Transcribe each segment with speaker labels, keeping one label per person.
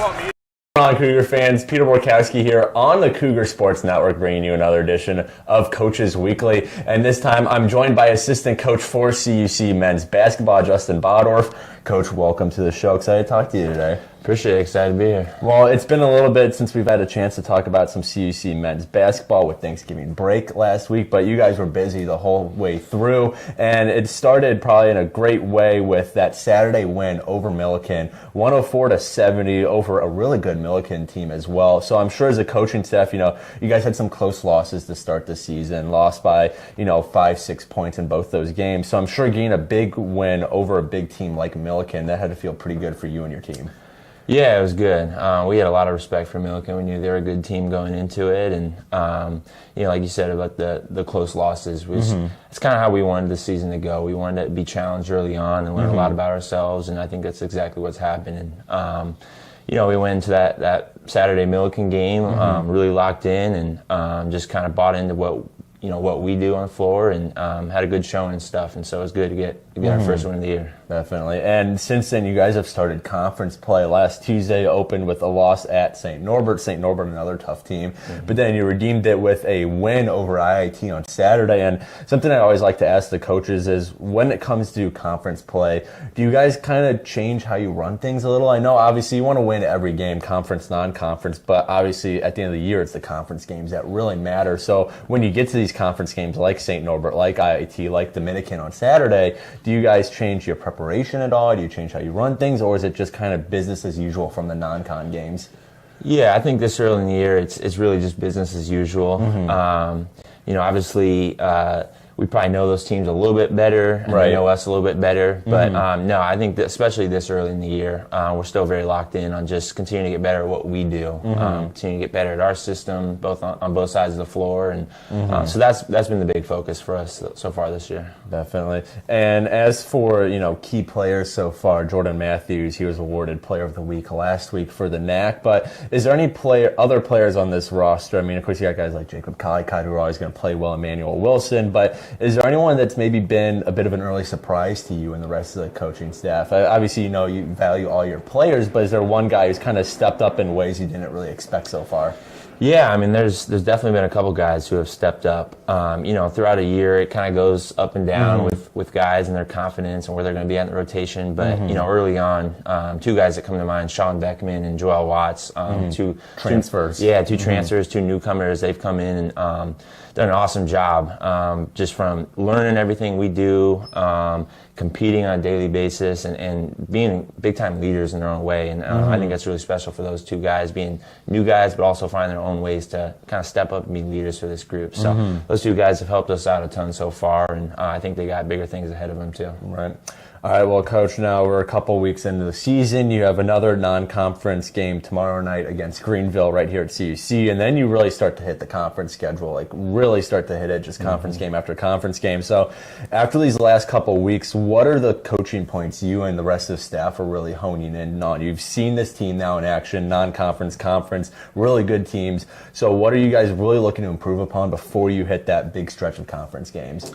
Speaker 1: On Cougar fans, Peter Borkowski here on the Cougar Sports Network, bringing you another edition of Coaches Weekly. And this time, I'm joined by assistant coach for CUC men's basketball, Justin Bodorf. Coach, welcome to the show. Excited to talk to you today.
Speaker 2: Appreciate it. Excited to be here.
Speaker 1: Well, it's been a little bit since we've had a chance to talk about some CUC men's basketball with Thanksgiving break last week, but you guys were busy the whole way through, and it started probably in a great way with that Saturday win over Milliken, 104-70 over a really good Milliken team as well. So I'm sure as a coaching staff, you guys had some close losses to start the season, lost by, 5-6 points in both those games. So I'm sure getting a big win over a big team like Milliken, that had to feel pretty good for you and your team.
Speaker 2: Yeah, it was good. We had a lot of respect for Milliken. We knew they were a good team going into it, and like you said about the close losses, it's kind of how we wanted the season to go. We wanted to be challenged early on and learn a lot about ourselves, and I think that's exactly what's happening. We went into that Saturday Milliken game really locked in and just kind of bought into what we do on the floor, and had a good showing and stuff, and so it was good to get our first win of the year.
Speaker 1: Definitely. And since then, you guys have started conference play. Last Tuesday opened with a loss at St. Norbert. St. Norbert, another tough team. But then you redeemed it with a win over IIT on Saturday. And something I always like to ask the coaches is, when it comes to conference play, do you guys kind of change how you run things a little? I know, obviously, you want to win every game, conference, non-conference, but obviously, at the end of the year, it's the conference games that really matter. So when you get to these conference games like St. Norbert, like IIT, like Dominican on Saturday, do you guys change your preparation at all? Do you change how you run things, or is it just kind of business as usual from the non-con games?
Speaker 2: Yeah, I think this early in the year, it's really just business as usual. Obviously, we probably know those teams a little bit better, and they know us a little bit better. But no, I think that especially this early in the year, we're still very locked in on just continuing to get better at what we do, continuing to get better at our system, both on both sides of the floor, and so that's been the big focus for us so far this year.
Speaker 1: Definitely. And as for key players so far, Jordan Matthews, he was awarded Player of the Week last week for the NAC. But is there any other players on this roster? I mean, of course, you got guys like Jacob Kalikite who are always going to play well, Emmanuel Wilson, but is there anyone that's maybe been a bit of an early surprise to you and the rest of the coaching staff? Obviously, you value all your players, but is there one guy who's kind of stepped up in ways you didn't really expect so far?
Speaker 2: Yeah, I mean, there's definitely been a couple guys who have stepped up. Throughout a year, it kind of goes up and down with guys and their confidence and where they're going to be at in the rotation. But early on, two guys that come to mind: Sean Beckman and Joel Watts. Two transfers. Two transfers, two newcomers. They've come in and done an awesome job, just from learning everything we do, competing on a daily basis, and being big-time leaders in their own way. And I think that's really special for those two guys, being new guys, but also finding their own ways to kind of step up and be leaders for this group. So those two guys have helped us out a ton so far, and I think they got bigger things ahead of them too.
Speaker 1: Right. All right, well, Coach, now we're a couple weeks into the season. You have another non-conference game tomorrow night against Greenville right here at CUC, and then you really start to hit the conference schedule, like really start to hit it, just conference game after conference game. So after these last couple weeks, what are the coaching points you and the rest of the staff are really honing in on? You've seen this team now in action, non-conference, conference, really good teams. So what are you guys really looking to improve upon before you hit that big stretch of conference games?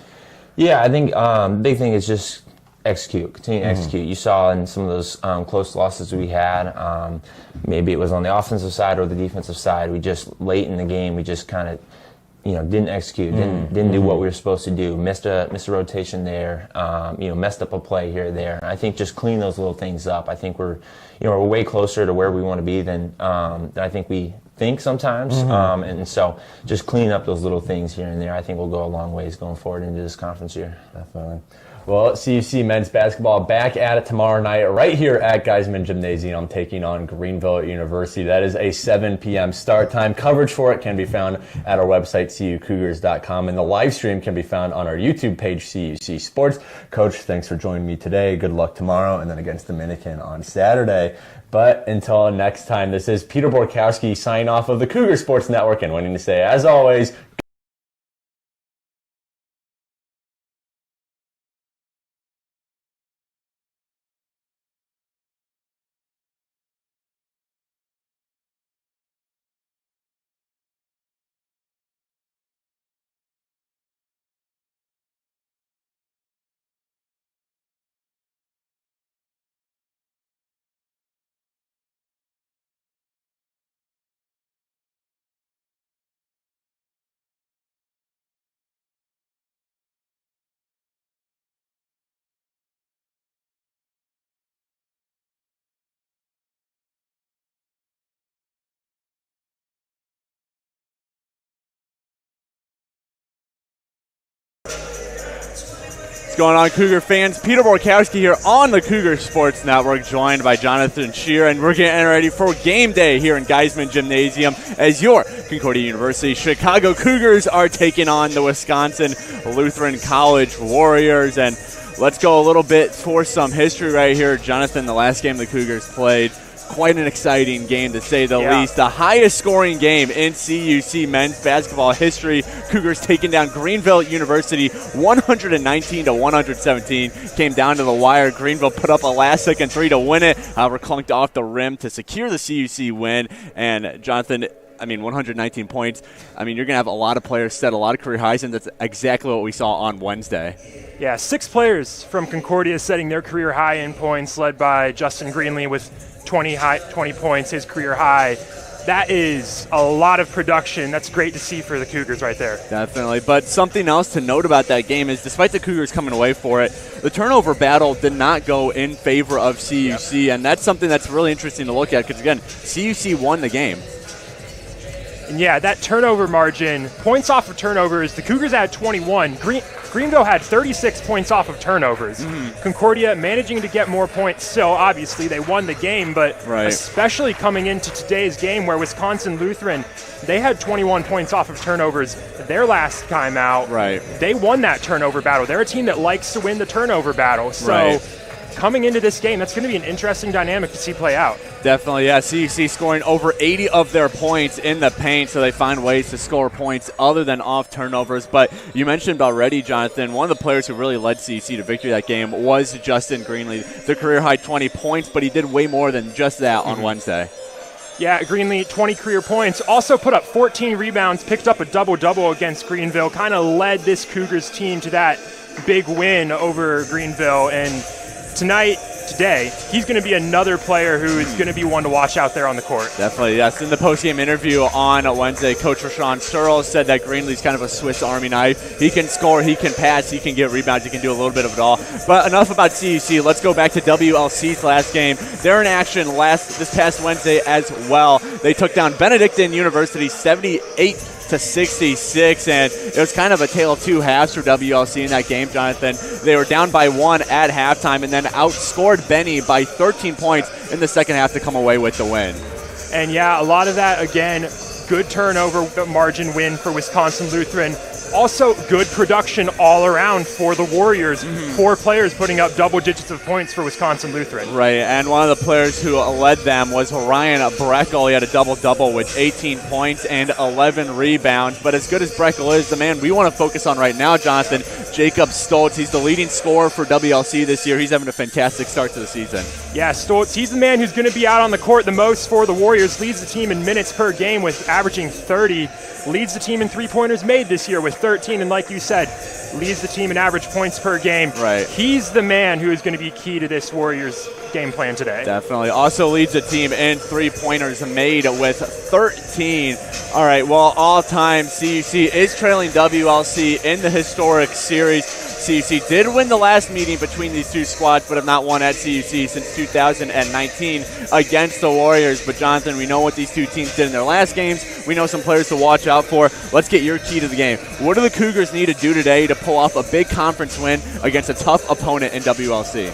Speaker 2: Yeah, I think the big thing is just continue to execute. You saw in some of those close losses we had, maybe it was on the offensive side or the defensive side, we just, late in the game, we just kind of, didn't execute, didn't do what we were supposed to do, missed a rotation there, messed up a play here or there. And I think just clean those little things up. I think we're way closer to where we want to be than I think we think sometimes. And so just clean up those little things here and there, I think will go a long ways going forward into this conference year.
Speaker 1: Definitely. Well, CUC men's basketball back at it tomorrow night right here at Geisman Gymnasium, taking on Greenville University. That is a 7 p.m. start time. Coverage for it can be found at our website, cucougars.com, and the live stream can be found on our YouTube page, CUC Sports. Coach, thanks for joining me today. Good luck tomorrow, and then against Dominican on Saturday. But until next time, this is Peter Borkowski signing off of the Cougar Sports Network, and wanting to say, as always,
Speaker 3: going on, Cougar fans? Peter Borkowski here on the Cougar Sports Network, joined by Jonathan Shear, and we're getting ready for game day here in Geisman Gymnasium as your Concordia University Chicago Cougars are taking on the Wisconsin Lutheran College Warriors. And let's go a little bit for some history right here. Jonathan, the last game the Cougars played, quite an exciting game to say the least. The highest scoring game in CUC men's basketball history. Cougars taking down Greenville University 119-117. Came down to the wire. Greenville put up a last-second three to win it. However, clunked off the rim to secure the CUC win. And Jonathan, 119 points. You're going to have a lot of players set a lot of career highs, and that's exactly what we saw on Wednesday.
Speaker 4: Yeah, 6 players from Concordia setting their career high in points, led by Justin Greenlee with 20 points, his career high. That is a lot of production. That's great to see for the Cougars right there.
Speaker 3: Definitely. But something else to note about that game is, despite the Cougars coming away for it, the turnover battle did not go in favor of CUC, and that's something that's really interesting to look at because, again, CUC won the game.
Speaker 4: And yeah, that turnover margin, points off of turnovers, the Cougars had 21. Greenville had 36 points off of turnovers. Concordia managing to get more points still. Obviously, they won the game, but especially coming into today's game where Wisconsin Lutheran, they had 21 points off of turnovers their last time out. They won that turnover battle. They're a team that likes to win the turnover battle. So coming into this game, that's going to be an interesting dynamic to see play out.
Speaker 3: Definitely, yeah. CUC scoring over 80 of their points in the paint, so they find ways to score points other than off turnovers. But you mentioned already, Jonathan, one of the players who really led CUC to victory that game was Justin Greenlee. The career-high 20 points, but he did way more than just that on Wednesday.
Speaker 4: Yeah, Greenlee, 20 career points. Also put up 14 rebounds, picked up a double-double against Greenville, kind of led this Cougars team to that big win over Greenville. And today, he's going to be another player who is going to be one to watch out there on the court.
Speaker 3: Definitely, yes. In the postgame interview on Wednesday, Coach Rashawn Searles said that Greenlee's kind of a Swiss Army knife. He can score, he can pass, he can get rebounds, he can do a little bit of it all. But enough about CUC. Let's go back to WLC's last game. They're in action this past Wednesday as well. They took down Benedictine University 78-66, and it was kind of a tale of two halves for WLC in that game, Jonathan. They were down by 1 at halftime and then outscored Benny by 13 points in the second half to come away with the win.
Speaker 4: And yeah, a lot of that, again, good turnover margin win for Wisconsin Lutheran. Also, good production all around for the Warriors. 4 players putting up double digits of points for Wisconsin Lutheran.
Speaker 3: And one of the players who led them was Ryan Breckel. He had a double-double with 18 points and 11 rebounds. But as good as Breckel is, the man we want to focus on right now, Jonathan, Jacob Stoltz. He's the leading scorer for WLC this year. He's having a fantastic start to the season.
Speaker 4: Yeah, Stoltz, he's the man who's going to be out on the court the most for the Warriors. Leads the team in minutes per game with averaging 30. Leads the team in three-pointers made this year with 13, and like you said, leads the team in average points per game. He's the man who is going to be key to this Warriors game plan today.
Speaker 3: Definitely. Also leads the team in three-pointers made with 13. All right, well, all-time CUC is trailing WLC in the historic series. CUC did win the last meeting between these two squads, but have not won at CUC since 2019 against the Warriors. But, Jonathan, we know what these two teams did in their last games. We know some players to watch out for. Let's get your key to the game. What do the Cougars need to do today to pull off a big conference win against a tough opponent in WLC?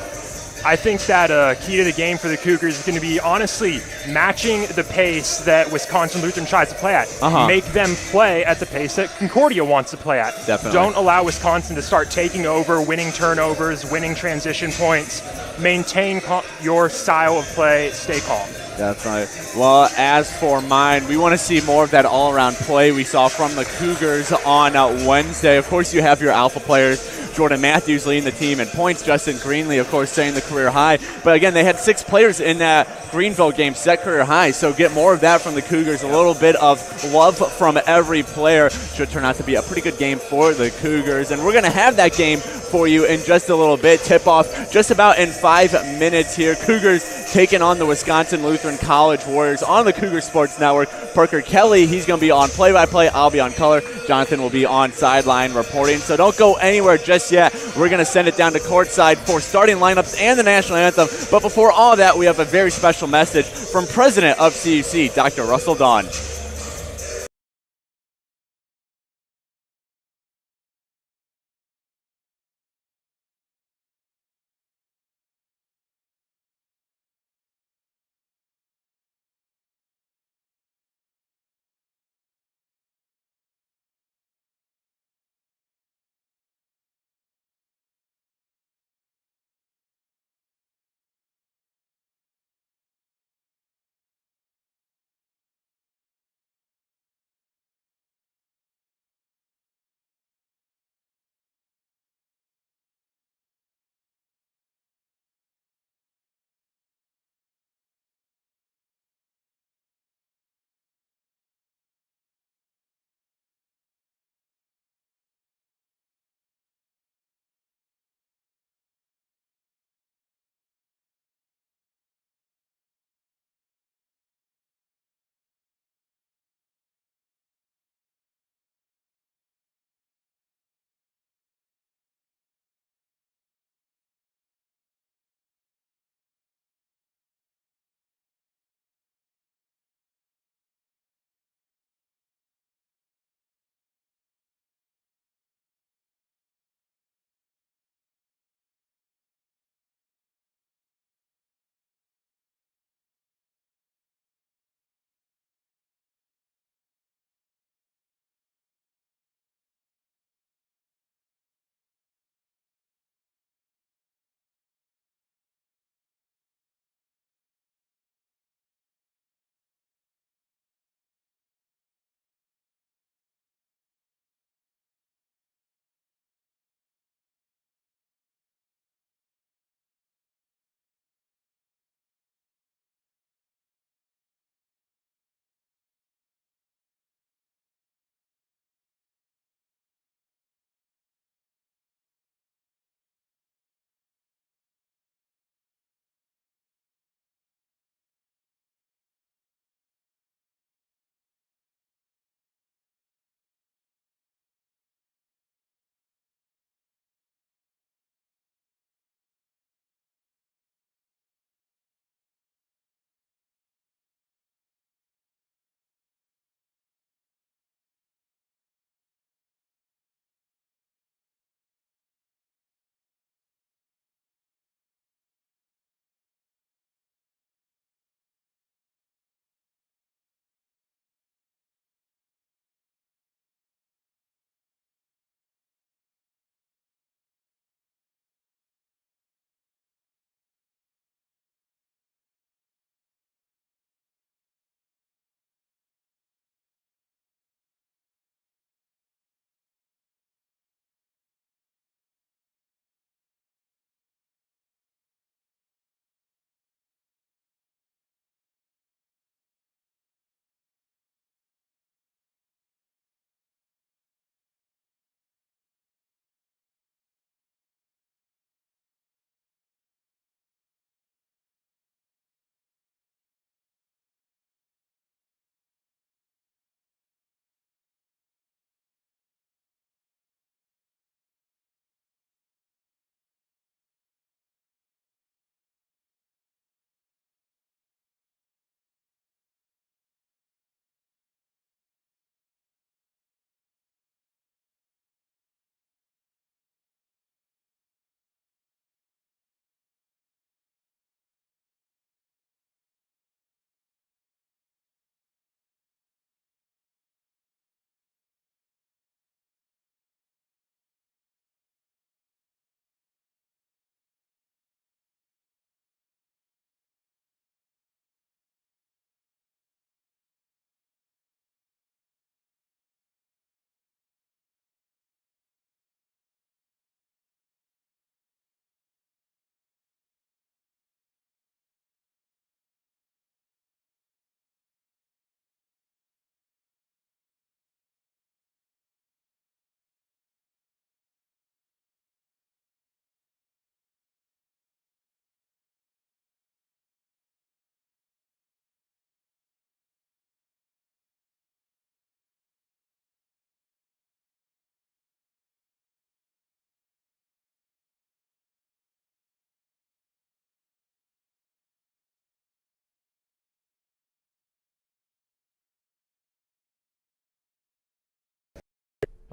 Speaker 4: I think that key to the game for the Cougars is going to be, honestly, matching the pace that Wisconsin Lutheran tries to play at. Make them play at the pace that Concordia wants to play at. Don't allow Wisconsin to start taking over, winning turnovers, winning transition points. Maintain your style of play. Stay calm.
Speaker 3: Definitely. Well, as for mine, we want to see more of that all-around play we saw from the Cougars on Wednesday. Of course, you have your alpha players. Jordan Matthews leading the team in points. Justin Greenlee, of course, setting the career high. But again, they had 6 players in that Greenville game set career high. So get more of that from the Cougars. A little bit of love from every player. Should turn out to be a pretty good game for the Cougars. And we're going to have that game for you in just a little bit. Tip off just about in 5 minutes here. Cougars taking on the Wisconsin Lutheran College Warriors on the Cougar Sports Network. Parker Kelly, he's going to be on play-by-play. I'll be on color. Jonathan will be on sideline reporting. So don't go anywhere just yet. We're going to send it down to courtside for starting lineups and the national anthem. But before all that, we have a very special message from President of CUC, Dr. Russell Dawn.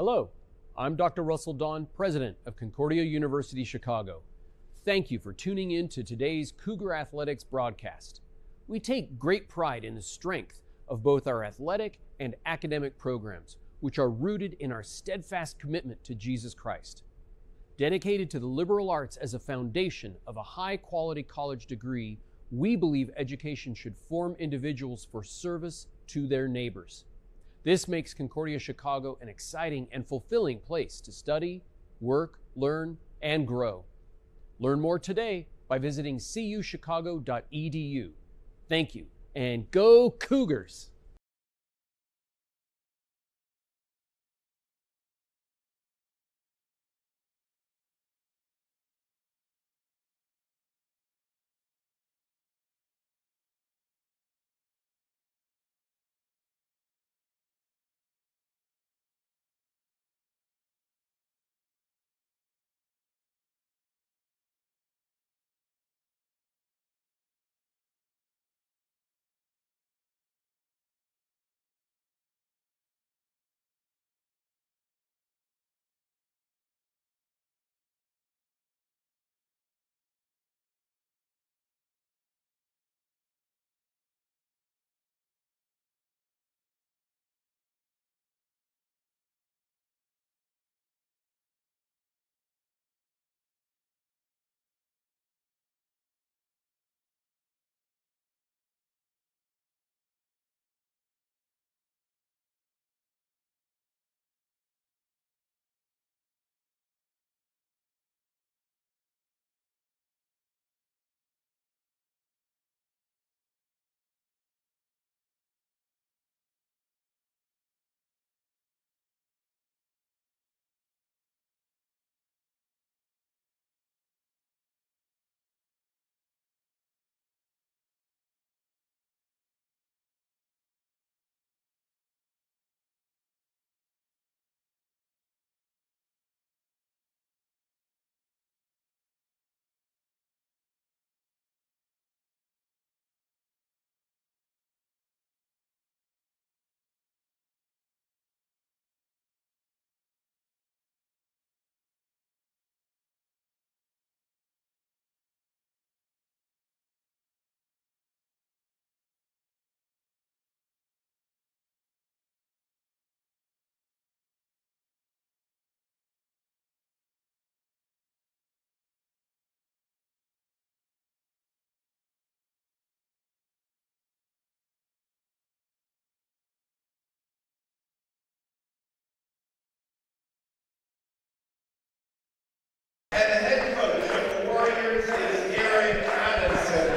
Speaker 5: Hello, I'm Dr. Russell Dawn, President of Concordia University Chicago. Thank you for tuning in to today's Cougar Athletics broadcast. We take great pride in the strength of both our athletic and academic programs, which are rooted in our steadfast commitment to Jesus Christ. Dedicated to the liberal arts as a foundation of a high-quality college degree, we believe education should form individuals for service to their neighbors. This makes Concordia Chicago an exciting and fulfilling place to study, work, learn, and grow. Learn more today by visiting cuchicago.edu. Thank you, and go Cougars!
Speaker 6: And the head coach of the Warriors is Aaron Adamson.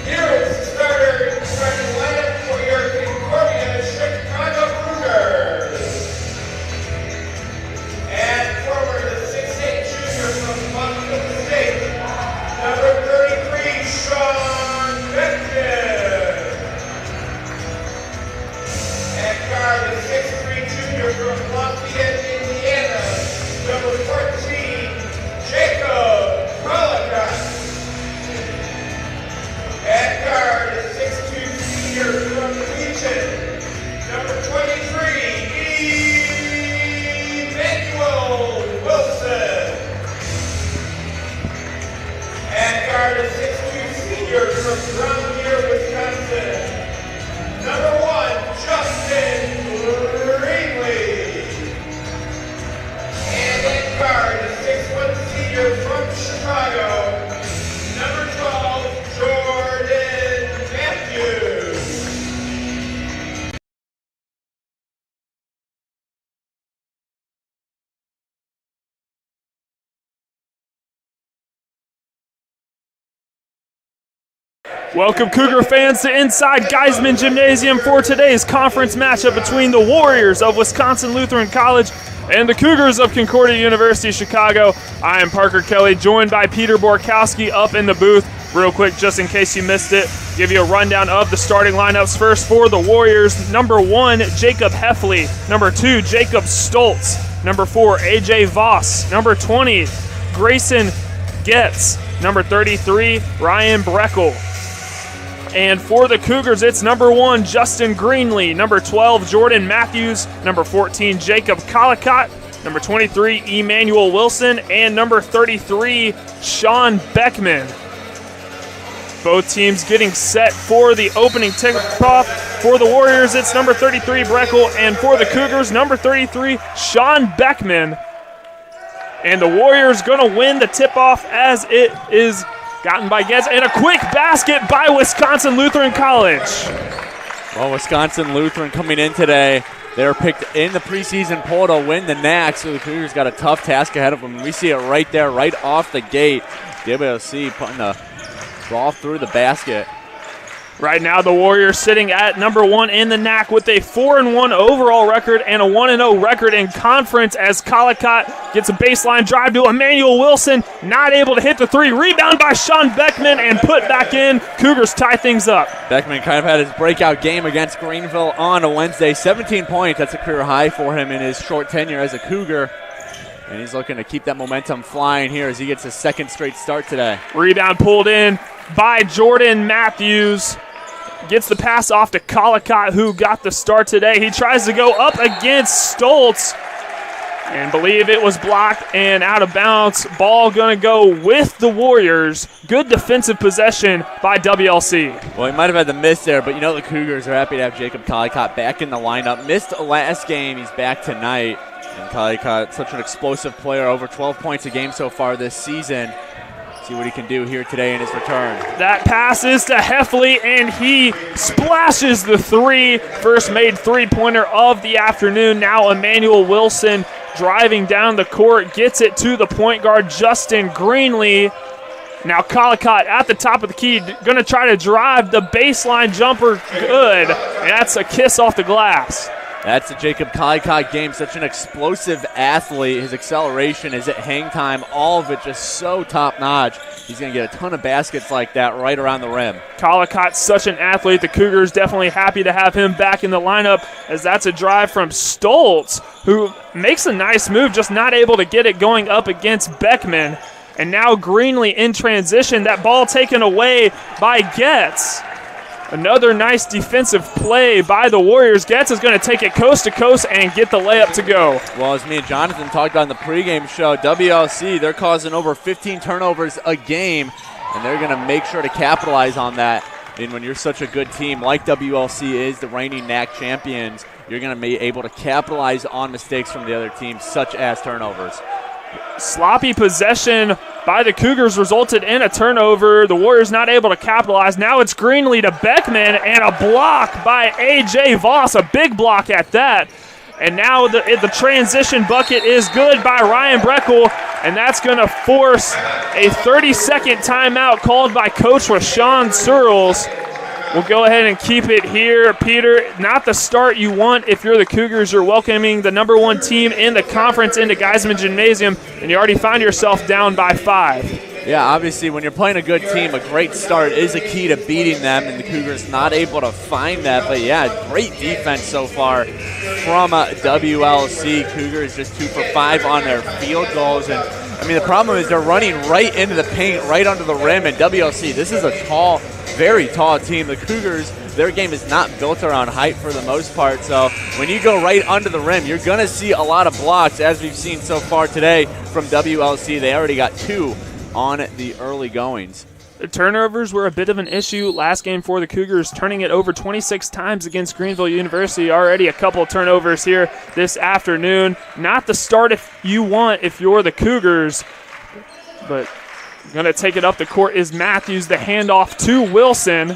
Speaker 6: Here is the starting lineup for your Concordia Chicago Cougars. And forward, the 6'8" junior from Buffalo State, number 33, Sean Benton. And guard, the 6'3" junior from Lafayette, Indiana, number 14, Jacob Collicott. At guard, the 6'2" senior from the Legion, number 23, Emmanuel Wilson. At guard, the 6'2" senior from Brownmere, Wisconsin, number 1, Justin Greenlee. And at guard, the 6'1" senior from Chicago, number 12, Jordan Matthews.
Speaker 7: Welcome, Cougar fans, to Inside Geisman Gymnasium for today's conference matchup between the Warriors of Wisconsin Lutheran College and the Cougars of Concordia University Chicago. I am Parker Kelly, joined by Peter Borkowski up in the booth. Real quick, just in case you missed it, give you a rundown of the starting lineups. First for the Warriors, number 1, Jacob Heffley. Number 2, Jacob Stoltz. Number 4, AJ Voss. Number 20, Grayson Getz. Number 33, Ryan Breckel. And for the Cougars, it's number 1, Justin Greenlee. Number 12, Jordan Matthews. Number 14, Jacob Collicott. Number 23, Emmanuel Wilson. And number 33, Sean Beckman. Both teams getting set for the opening tip-off. For the Warriors, it's number 33, Breckel. And for the Cougars, number 33, Sean Beckman. And the Warriors going to win the tip-off as it is gotten by Getz. And a quick basket by Wisconsin Lutheran College.
Speaker 3: Well, Wisconsin Lutheran coming in today. They were picked in the preseason poll to win the NAC, so the Cougars got a tough task ahead of them. We see it right there, right off the gate. WLC putting the ball through the basket.
Speaker 7: Right now, the Warriors sitting at number 1 in the NAC with a 4-1 overall record and a 1-0 record in conference as Collicott gets a baseline drive to Emmanuel Wilson. Not able to hit the 3. Rebound by Sean Beckman and put back in. Cougars tie things up.
Speaker 3: Beckman kind of had his breakout game against Greenville on a Wednesday. 17 points. That's a career high for him in his short tenure as a Cougar. And he's looking to keep that momentum flying here as he gets his second straight start today.
Speaker 7: Rebound pulled in by Jordan Matthews. Gets the pass off to Collicott, who got the start today. He tries to go up against Stoltz and believe it was blocked and out of bounds. Ball going to go with the Warriors. Good defensive possession by WLC.
Speaker 3: Well, he might have had the miss there, but you know the Cougars are happy to have Jacob Collicott back in the lineup. Missed last game. He's back tonight. And Collicott, such an explosive player, over 12 points a game so far this season. See what he can do here today in his return.
Speaker 7: That pass is to Heffley, and he splashes the 3. First made three-pointer of the afternoon. Now Emmanuel Wilson driving down the court, gets it to the point guard, Justin Greenlee. Now Collicott at the top of the key, going to try to drive the baseline jumper. Good, and that's a kiss off the glass.
Speaker 3: That's the Jacob Collicott game. Such an explosive athlete. His acceleration, his hang time, all of it just so top-notch. He's going to get a ton of baskets like that right around the rim.
Speaker 7: Collicott's such an athlete. The Cougars definitely happy to have him back in the lineup as that's a drive from Stoltz, who makes a nice move, just not able to get it going up against Beckman. And now Greenlee in transition. That ball taken away by Getz. Another nice defensive play by the Warriors. Getz is going to take it coast to coast and get the layup to go.
Speaker 3: Well, as me and Jonathan talked about in the pregame show, WLC, they're causing over 15 turnovers a game, and they're going to make sure to capitalize on that. And when you're such a good team like WLC is, the reigning NAC champions, you're going to be able to capitalize on mistakes from the other teams, such as turnovers.
Speaker 7: Sloppy possession by the Cougars resulted in a turnover. The Warriors not able to capitalize. Now it's Greenlee to Beckman and a block by AJ Voss, a big block at that. And now the transition bucket is good by Ryan Breckel, and that's going to force a 30-second timeout called by Coach Rashawn Searles. We'll go ahead and keep it here. Peter, not the start you want if you're the Cougars. You're welcoming the number 1 team in the conference into Geisman Gymnasium, and you already find yourself down by 5.
Speaker 3: Yeah, obviously when you're playing a good team, a great start is a key to beating them, and the Cougars not able to find that. But yeah, great defense so far from WLC. Cougars just 2 for 5 on their field goals. And I mean, the problem is they're running right into the paint, right under the rim, and WLC, this is a tall, very tall team. The Cougars, their game is not built around height for the most part, so when you go right under the rim, you're going to see a lot of blocks, as we've seen so far today from WLC. They already got 2 on the early goings.
Speaker 7: The turnovers were a bit of an issue last game for the Cougars, turning it over 26 times against Greenville University. Already a couple of turnovers here this afternoon. Not the start if you want if you're the Cougars, but going to take it up the court is Matthews. The handoff to Wilson.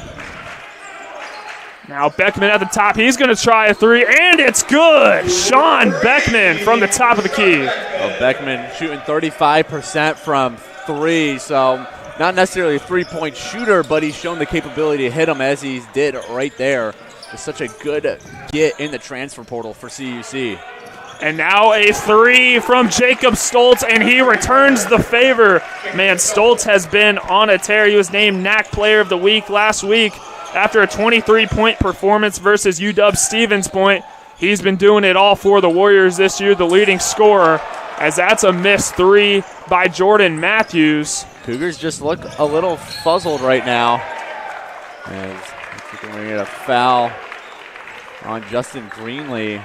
Speaker 7: Now Beckman at the top. He's going to try a 3, and it's good. Sean Beckman from the top of the key.
Speaker 3: Well, Beckman shooting 35% from 3, so not necessarily a three-point shooter, but he's shown the capability to hit them as he did right there. It's such a good get in the transfer portal for CUC.
Speaker 7: And now a three from Jacob Stoltz, and he returns the favor. Man, Stoltz has been on a tear. He was named NAC Player of the Week last week after a 23-point performance versus UW Stevens Point. He's been doing it all for the Warriors this year, the leading scorer, as that's a missed three by Jordan Matthews.
Speaker 3: Cougars just look a little fuzzled right now. As we're going to get a foul on Justin Greenlee.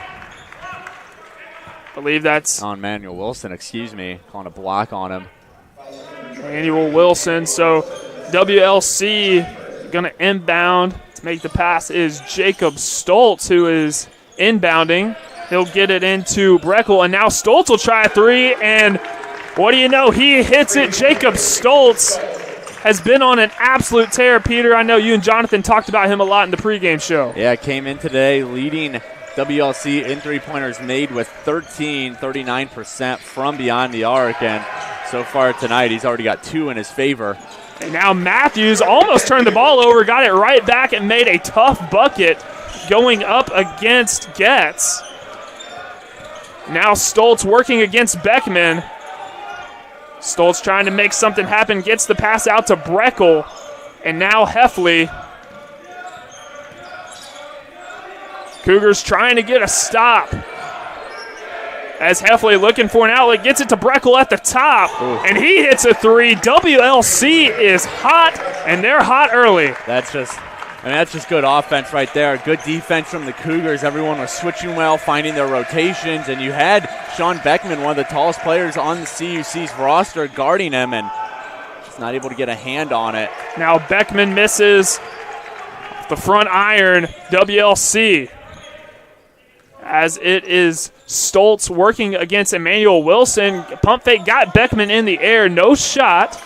Speaker 7: I believe that's
Speaker 3: on Manuel Wilson, excuse me, calling a block on him.
Speaker 7: Manuel Wilson. So WLC going to inbound to make the pass is Jacob Stoltz, who is inbounding. He'll get it into Breckel, and now Stoltz will try a three, and what do you know? He hits it. Jacob Stoltz has been on an absolute tear, Peter. I know you and Jonathan talked about him a lot in the pregame show.
Speaker 3: Yeah, came in today leading WLC in three-pointers made with 39% from beyond the arc, and so far tonight he's already got 2 in his favor.
Speaker 7: And now Matthews almost turned the ball over, got it right back, and made a tough bucket going up against Getz. Now Stoltz working against Beckman. Stoltz trying to make something happen, gets the pass out to Breckel, and now Heffley. Cougars trying to get a stop. As Heffley looking for an outlet, gets it to Breckel at the top, and he hits a three. WLC is hot, and they're hot early.
Speaker 3: That's just good offense right there. Good defense from the Cougars. Everyone was switching well, finding their rotations, and you had Sean Beckman, one of the tallest players on the CUC's roster, guarding him, and just not able to get a hand on it.
Speaker 7: Now Beckman misses the front iron. WLC, as it is Stoltz working against Emmanuel Wilson. Pump fake got Beckman in the air. No shot.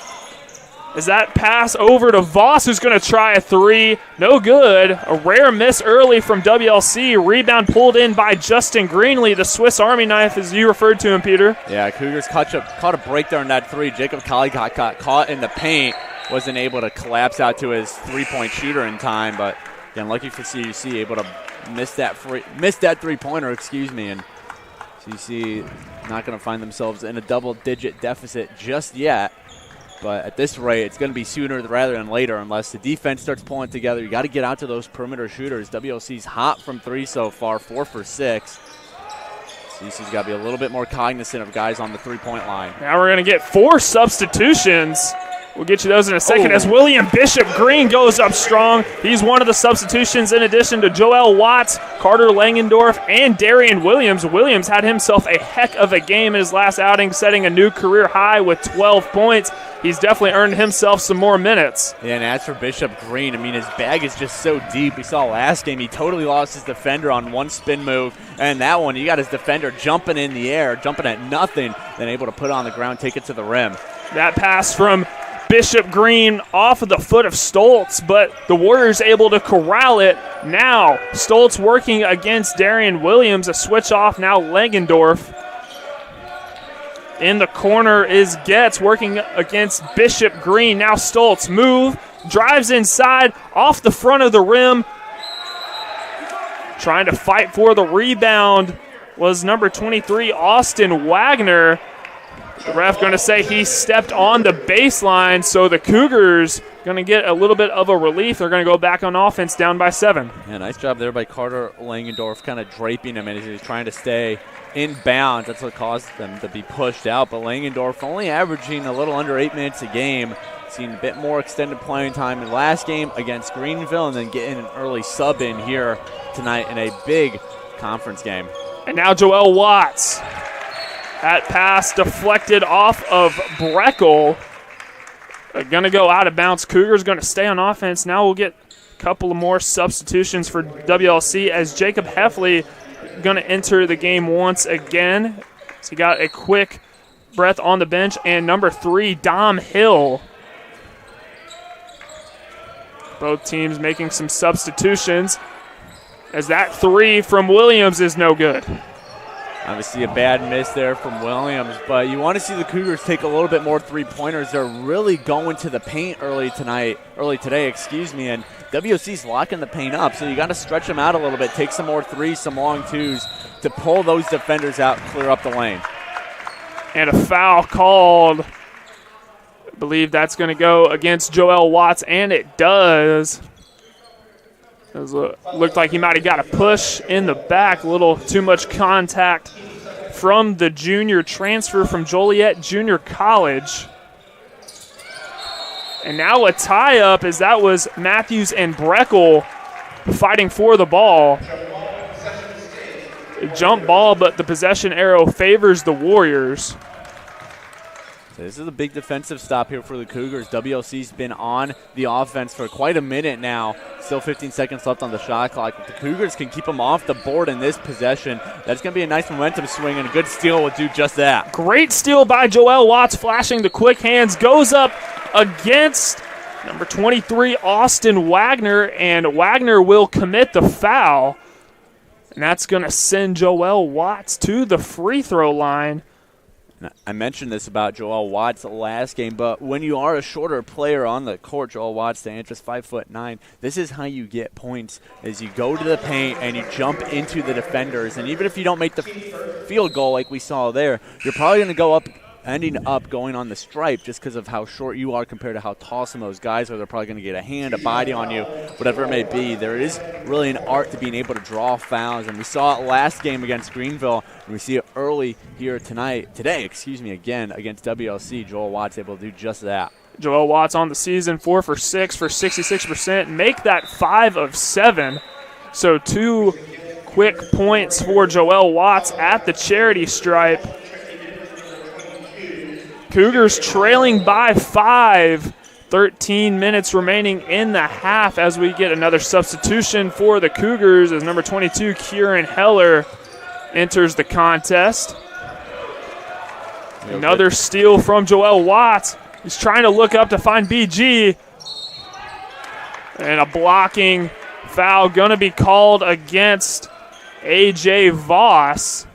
Speaker 7: As that pass over to Voss, who's going to try a three. No good. A rare miss early from WLC. Rebound pulled in by Justin Greenlee, the Swiss Army knife, as you referred to him, Peter.
Speaker 3: Yeah, Cougars caught a break there in that three. Jacob Colley got caught in the paint. Wasn't able to collapse out to his three-point shooter in time, but again, lucky for CUC, able to miss that three-pointer, and CUC not going to find themselves in a double-digit deficit just yet. But at this rate, it's going to be sooner rather than later unless the defense starts pulling together. You got to get out to those perimeter shooters. WLC's hot from three so far, 4 for 6. CUC's got to be a little bit more cognizant of guys on the three-point line.
Speaker 7: Now we're going to get 4 substitutions. We'll get you those in a second as William Bishop Green goes up strong. He's one of the substitutions in addition to Joel Watts, Carter Langendorf, and Darian Williams. Williams had himself a heck of a game in his last outing, setting a new career high with 12 points. He's definitely earned himself some more minutes.
Speaker 3: Yeah, and as for Bishop Green, his bag is just so deep. We saw last game he totally lost his defender on one spin move, and that one he got his defender jumping in the air, jumping at nothing, then able to put it on the ground, take it to the rim.
Speaker 7: That pass from Bishop Green off of the foot of Stoltz, but the Warriors able to corral it. Now Stoltz working against Darian Williams, a switch off now Langendorf. In the corner is Getz working against Bishop Green. Now Stoltz move, drives inside, off the front of the rim. Trying to fight for the rebound was number 23, Austin Wagner. The ref going to say he stepped on the baseline, so the Cougars going to get a little bit of a relief. They're going to go back on offense down by 7.
Speaker 3: Yeah, nice job there by Carter Langendorf, kind of draping him, and he's trying to stay in bounds. That's what caused them to be pushed out. But Langendorf only averaging a little under 8 minutes a game. Seen a bit more extended playing time in the last game against Greenville, and then getting an early sub in here tonight in a big conference game.
Speaker 7: And now Joel Watts. That pass deflected off of Breckel. Going to go out of bounds. Cougars going to stay on offense. Now we'll get a couple of more substitutions for WLC as Jacob Heffley going to enter the game once again. So he got a quick breath on the bench. And number 3, Dom Hill. Both teams making some substitutions as that 3 from Williams is no good.
Speaker 3: Obviously a bad miss there from Williams, but you want to see the Cougars take a little bit more three-pointers. They're really going to the paint early today, and WLC's locking the paint up, so you got to stretch them out a little bit, take some more threes, some long twos to pull those defenders out, clear up the lane.
Speaker 7: And a foul called. I believe that's going to go against Joel Watts, and it does. Looked like he might have got a push in the back, a little too much contact from the junior transfer from Joliet Junior College. And now a tie-up, as that was Matthews and Breckel fighting for the ball. A jump ball, but the possession arrow favors the Warriors.
Speaker 3: This is a big defensive stop here for the Cougars. WLC's been on the offense for quite a minute now. Still 15 seconds left on the shot clock. If the Cougars can keep them off the board in this possession, that's going to be a nice momentum swing, and a good steal will do just that.
Speaker 7: Great steal by Joel Watts, flashing the quick hands. Goes up against number 23, Austin Wagner, and Wagner will commit the foul. And that's going to send Joel Watts to the free throw line.
Speaker 3: I mentioned this about Joel Watts last game, but when you are a shorter player on the court, Joel Watts, the just 5'9", this is how you get points, is you go to the paint and you jump into the defenders. And even if you don't make the field goal like we saw there, you're probably going to go up, ending up going on the stripe just because of how short you are compared to how tall some of those guys are. They're probably going to get a hand, a body on you, whatever it may be. There is really an art to being able to draw fouls, and we saw it last game against Greenville, and we see it early here today, again against WLC. Joel Watts able to do just that.
Speaker 7: Joel Watts on the season, 4 for 6 for 66%. Make that 5 of 7. So 2 quick points for Joel Watts at the charity stripe. Cougars trailing by 5. 13 minutes remaining in the half as we get another substitution for the Cougars as number 22, Kieran Heller, enters the contest. Another steal from Joel Watts. He's trying to look up to find BG. And a blocking foul going to be called against A.J. Voss.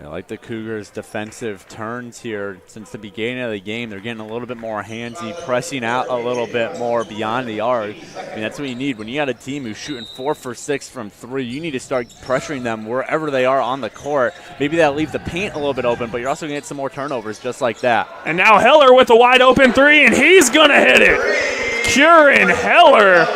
Speaker 3: I like the Cougars' defensive turns here since the beginning of the game. They're getting a little bit more handsy, pressing out a little bit more beyond the arc. I mean, that's what you need. When you got a team who's shooting 4 for 6 from 3, you need to start pressuring them wherever they are on the court. Maybe that'll leave the paint a little bit open, but you're also going to get some more turnovers just like that.
Speaker 7: And now Heller with a wide open 3, and he's going to hit it. Kieran Heller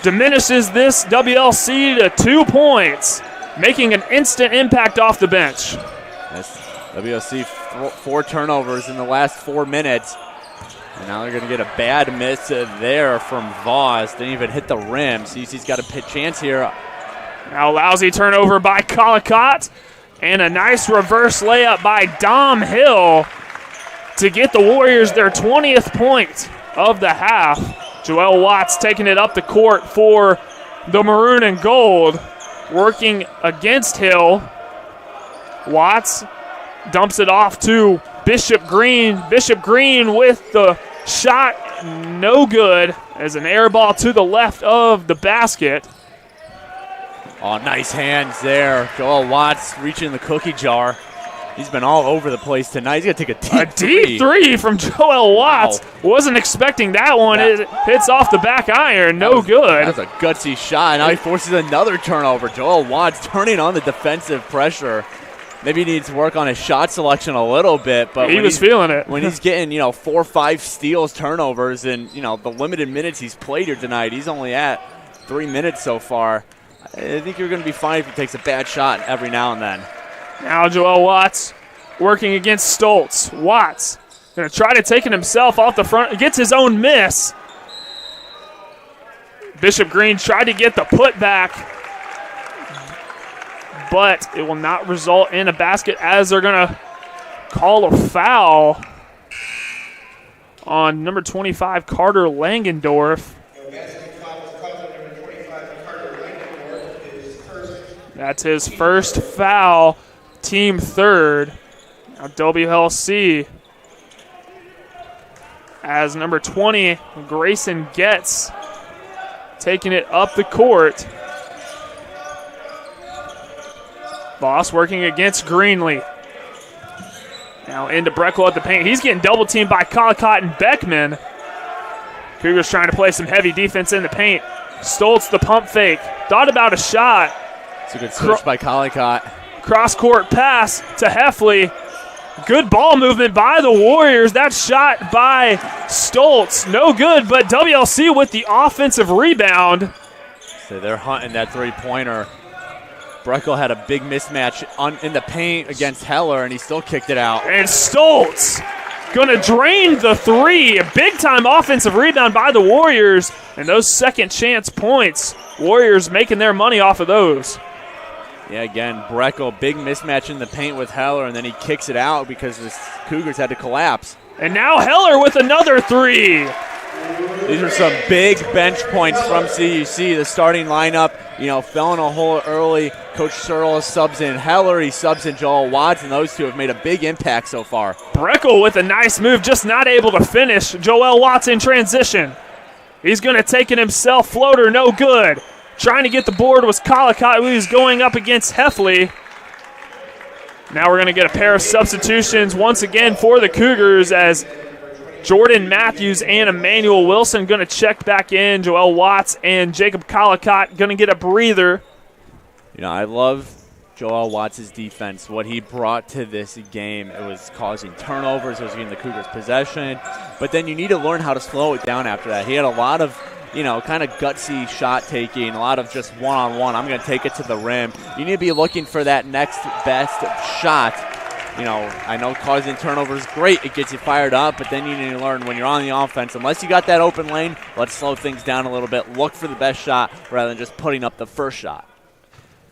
Speaker 7: diminishes this WLC to 2 points, making an instant impact off the bench.
Speaker 3: Yes, WLC 4 turnovers in the last 4 minutes. And now they're going to get a bad miss there from Voss. Didn't even hit the rim. CUC's got a chance here.
Speaker 7: Now lousy turnover by Collicott. And a nice reverse layup by Dom Hill to get the Warriors their 20th point of the half. Joel Watts taking it up the court for the maroon and gold. Working against Hill. Watts dumps it off to Bishop Green. Bishop Green with the shot, no good, as an air ball to the left of the basket.
Speaker 3: Oh, nice hands there. Joel Watts reaching the cookie jar. He's been all over the place tonight. He's going to take a
Speaker 7: deep three from Joel Watts. Wow. Wasn't expecting that one. It hits off the back iron. No good.
Speaker 3: That's a gutsy shot. Now he forces another turnover. Joel Watts turning on the defensive pressure. Maybe he needs to work on his shot selection a little bit. But
Speaker 7: he was feeling it.
Speaker 3: When he's getting, 4 or 5 steals, turnovers, and, the limited minutes he's played here tonight, he's only at 3 minutes so far. I think you're going to be fine if he takes a bad shot every now and then.
Speaker 7: Now Joel Watts working against Stoltz. Watts going to try to take it himself off the front. Gets his own miss. Bishop Green tried to get the putback, but it will not result in a basket as they're going to call a foul on number 25, Carter Langendorf. That's his first foul. Team third. Now WLC as number 20, Grayson Getz, taking it up the court. Voss working against Greenlee. Now into Breckel at the paint. He's getting double teamed by Collicott and Beckman. Cougars trying to play some heavy defense in the paint. Stoltz the pump fake. Thought about a shot.
Speaker 3: It's a good switch by Collicott.
Speaker 7: Cross-court pass to Heffley. Good ball movement by the Warriors. That shot by Stoltz. No good, but WLC with the offensive rebound.
Speaker 3: So they're hunting that three-pointer. Breckel had a big mismatch in the paint against Heller, and he still kicked it out.
Speaker 7: And Stoltz going to drain the three. A big-time offensive rebound by the Warriors. And those second-chance points, Warriors making their money off of those.
Speaker 3: Yeah, again, Breckel, big mismatch in the paint with Heller, and then he kicks it out because the Cougars had to collapse.
Speaker 7: And now Heller with another three.
Speaker 3: These are some big bench points from CUC. The starting lineup, fell in a hole early. Coach Searle subs in Heller. He subs in Joel Watts, and those two have made a big impact so far.
Speaker 7: Breckel with a nice move, just not able to finish. Joel Watts in transition. He's going to take it himself. Floater, no good. Trying to get the board was Collicott, who's going up against Heffley. Now we're going to get a pair of substitutions once again for the Cougars as Jordan Matthews and Emmanuel Wilson going to check back in. Joel Watts and Jacob Collicott going to get a breather.
Speaker 3: I love Joel Watts' defense, what he brought to this game. It was causing turnovers. It was getting the Cougars possession. But then you need to learn how to slow it down after that. He had a lot of kind of gutsy shot taking, a lot of just one-on-one. I'm going to take it to the rim. You need to be looking for that next best shot. I know causing turnovers is great. It gets you fired up, but then you need to learn when you're on the offense, unless you got that open lane, let's slow things down a little bit. Look for the best shot rather than just putting up the first shot.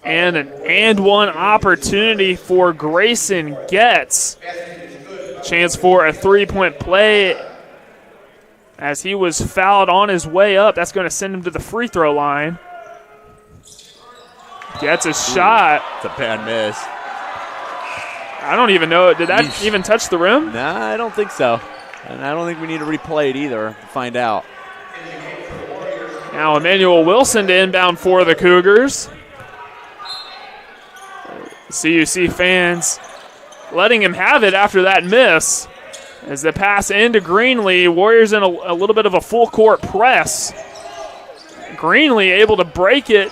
Speaker 7: And an and-one opportunity for Grayson Getz. Chance for a three-point play as he was fouled on his way up. That's going to send him to the free throw line. Gets a shot.
Speaker 3: It's a bad miss.
Speaker 7: I don't even know. Did that even touch the rim?
Speaker 3: Nah, I don't think so. And I don't think we need to replay it either to find out.
Speaker 7: Now Emmanuel Wilson to inbound for the Cougars. CUC fans letting him have it after that miss. As the pass into Greenlee, Warriors in a little bit of a full court press. Greenlee able to break it,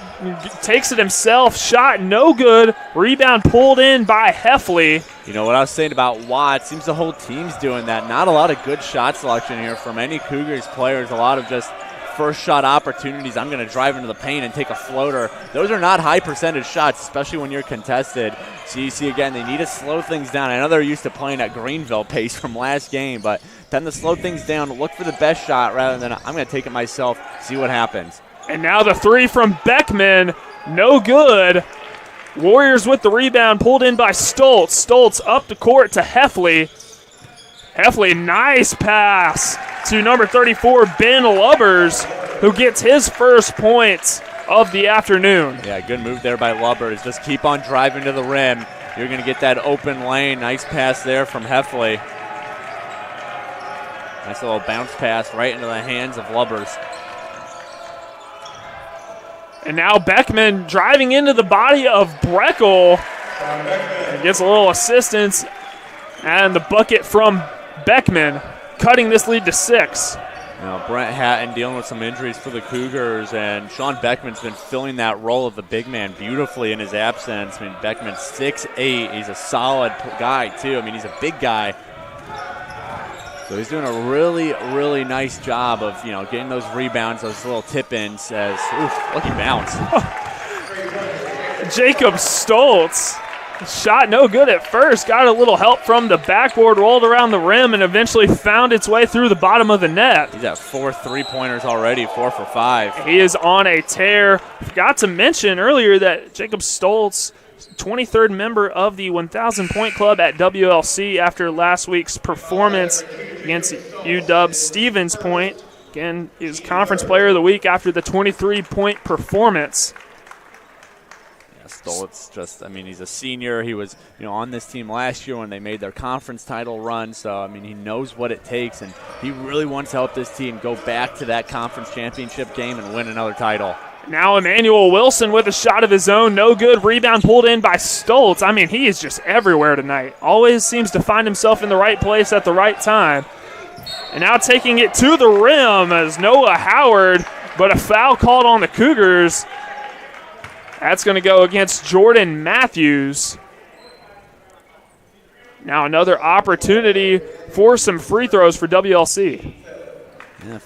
Speaker 7: takes it himself, shot no good, rebound pulled in by Heffley.
Speaker 3: What I was saying about Watts, seems the whole team's doing that. Not a lot of good shot selection here from any Cougars players, a lot of just first shot opportunities. I'm going to drive into the paint and take a floater. Those are not high percentage shots, especially when you're contested. CUC, again, they need to slow things down. I know they're used to playing at Greenville pace from last game, but tend to slow things down, look for the best shot rather than I'm going to take it myself, see what happens.
Speaker 7: And now the three from Beckman, no good. Warriors with the rebound, pulled in by Stoltz. Stoltz up the court to Heffley. Heffley, nice pass to number 34, Ben Lubbers, who gets his first points of the afternoon.
Speaker 3: Yeah, good move there by Lubbers. Just keep on driving to the rim. You're going to get that open lane. Nice pass there from Heffley. Nice little bounce pass right into the hands of Lubbers.
Speaker 7: And now Beckman driving into the body of Breckel. And gets a little assistance. And the bucket from Beckman, cutting this lead to 6.
Speaker 3: Brent Hatton dealing with some injuries for the Cougars, and Sean Beckman's been filling that role of the big man beautifully in his absence. Beckman's 6'8". He's a solid guy, too. He's a big guy. So he's doing a really, really nice job of, getting those rebounds, those little tip-ins as, lucky bounce.
Speaker 7: Jacob Stoltz. Shot no good at first. Got a little help from the backboard, rolled around the rim, and eventually found its way through the bottom of the net.
Speaker 3: He's at 4 3-pointers already, 4 for 5.
Speaker 7: He is on a tear. Forgot to mention earlier that Jacob Stoltz, 23rd member of the 1,000-point club at WLC after last week's performance against UW Stevens Point. Again, he was Conference Player of the Week after the 23-point performance.
Speaker 3: Stoltz he's a senior. He was, on this team last year when they made their conference title run. So, he knows what it takes, and he really wants to help this team go back to that conference championship game and win another title.
Speaker 7: Now Emmanuel Wilson with a shot of his own. No good. Rebound pulled in by Stoltz. I mean, he is just everywhere tonight. Always seems to find himself in the right place at the right time. And now taking it to the rim as Noah Howard, but a foul called on the Cougars. That's going to go against Jordan Matthews. Now another opportunity for some free throws for WLC.
Speaker 3: Yeah,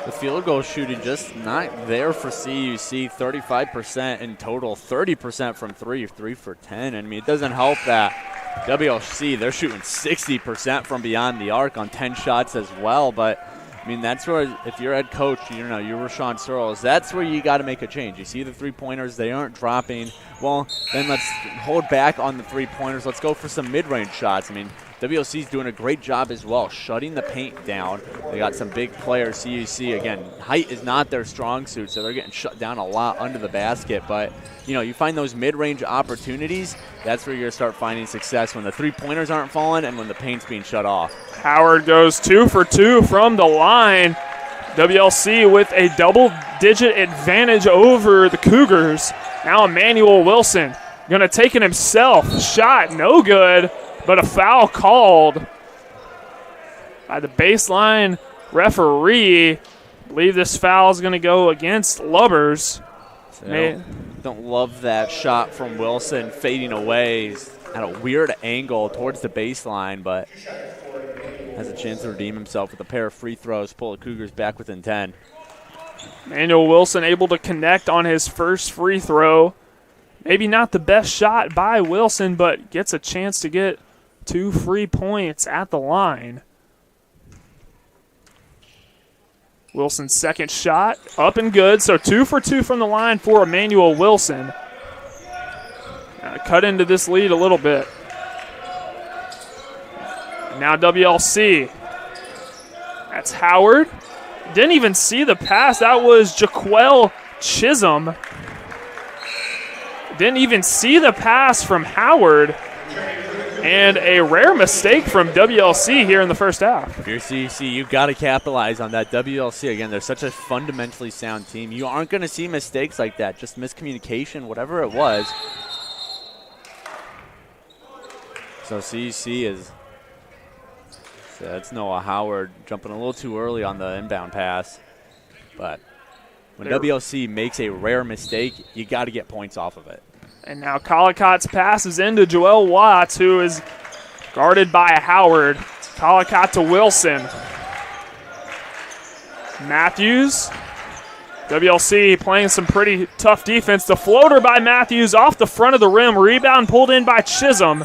Speaker 3: the field goal shooting just not there for CUC. 35% in total, 30% from 3 for 10. I mean, it doesn't help that WLC, they're shooting 60% from beyond the arc on 10 shots as well. But, I mean, that's where, if you're head coach, you're Rashawn Searles, that's where you got to make a change. You see the three-pointers, they aren't dropping. Well, then let's hold back on the three-pointers. Let's go for some mid-range shots. I mean, WLC's doing a great job as well, shutting the paint down. They got some big players. CUC, again, height is not their strong suit, so they're getting shut down a lot under the basket. But, you find those mid-range opportunities, that's where you're going to start finding success when the three-pointers aren't falling and when the paint's being shut off.
Speaker 7: Howard goes 2 for 2 from the line. WLC with a double-digit advantage over the Cougars. Now Emmanuel Wilson going to take it himself. Shot, no good. But a foul called by the baseline referee. I believe this foul is going to go against Lubbers.
Speaker 3: Don't love that shot from Wilson fading away. He's at a weird angle towards the baseline, but has a chance to redeem himself with a pair of free throws, pull the Cougars back within 10.
Speaker 7: Emmanuel Wilson able to connect on his first free throw. Maybe not the best shot by Wilson, but gets a chance to get 2 free points at the line. Wilson's second shot up and good, so 2 for 2 from the line for Emmanuel Wilson. Cut into this lead a little bit. Now WLC. That's Howard. Didn't even see the pass. That was Jaquel Chisholm. Didn't even see the pass from Howard. And a rare mistake from WLC here in the first half.
Speaker 3: If you're CUC, you've got to capitalize on that. WLC, again, they're such a fundamentally sound team. You aren't going to see mistakes like that, just miscommunication, whatever it was. So CUC is, that's Noah Howard jumping a little too early on the inbound pass. But when WLC makes a rare mistake, you got to get points off of it.
Speaker 7: And now Collicott's pass is into Joel Watts, who is guarded by Howard. Collicott to Wilson. Matthews. WLC playing some pretty tough defense. The floater by Matthews off the front of the rim. Rebound pulled in by Chisholm.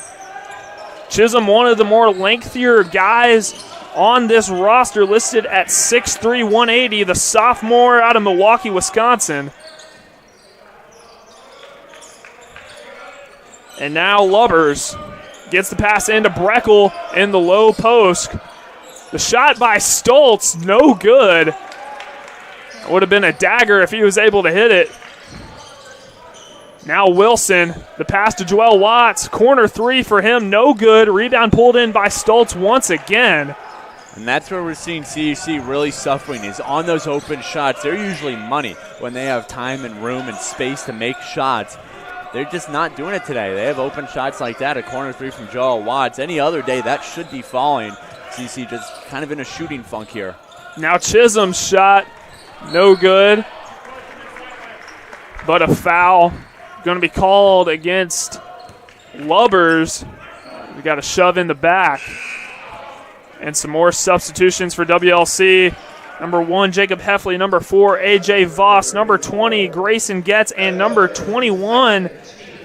Speaker 7: Chisholm, one of the more lengthier guys on this roster, listed at 6'3", 180, the sophomore out of Milwaukee, Wisconsin. And now Lubbers gets the pass into Breckel in the low post. The shot by Stoltz, no good. It would have been a dagger if he was able to hit it. Now Wilson, the pass to Joel Watts. Corner three for him, no good. Rebound pulled in by Stoltz once again.
Speaker 3: And that's where we're seeing CUC really suffering, is on those open shots. They're usually money when they have time and room and space to make shots. They're just not doing it today. They have open shots like that, a corner three from Joel Watts. Any other day, that should be falling. CUC just kind of in a shooting funk here.
Speaker 7: Now Chisholm's shot, no good. But a foul going to be called against Lubbers. We got a shove in the back. And some more substitutions for WLC. Number 1, Jacob Heffley. Number 4, A.J. Voss. Number 20, Grayson Getz. And number 21,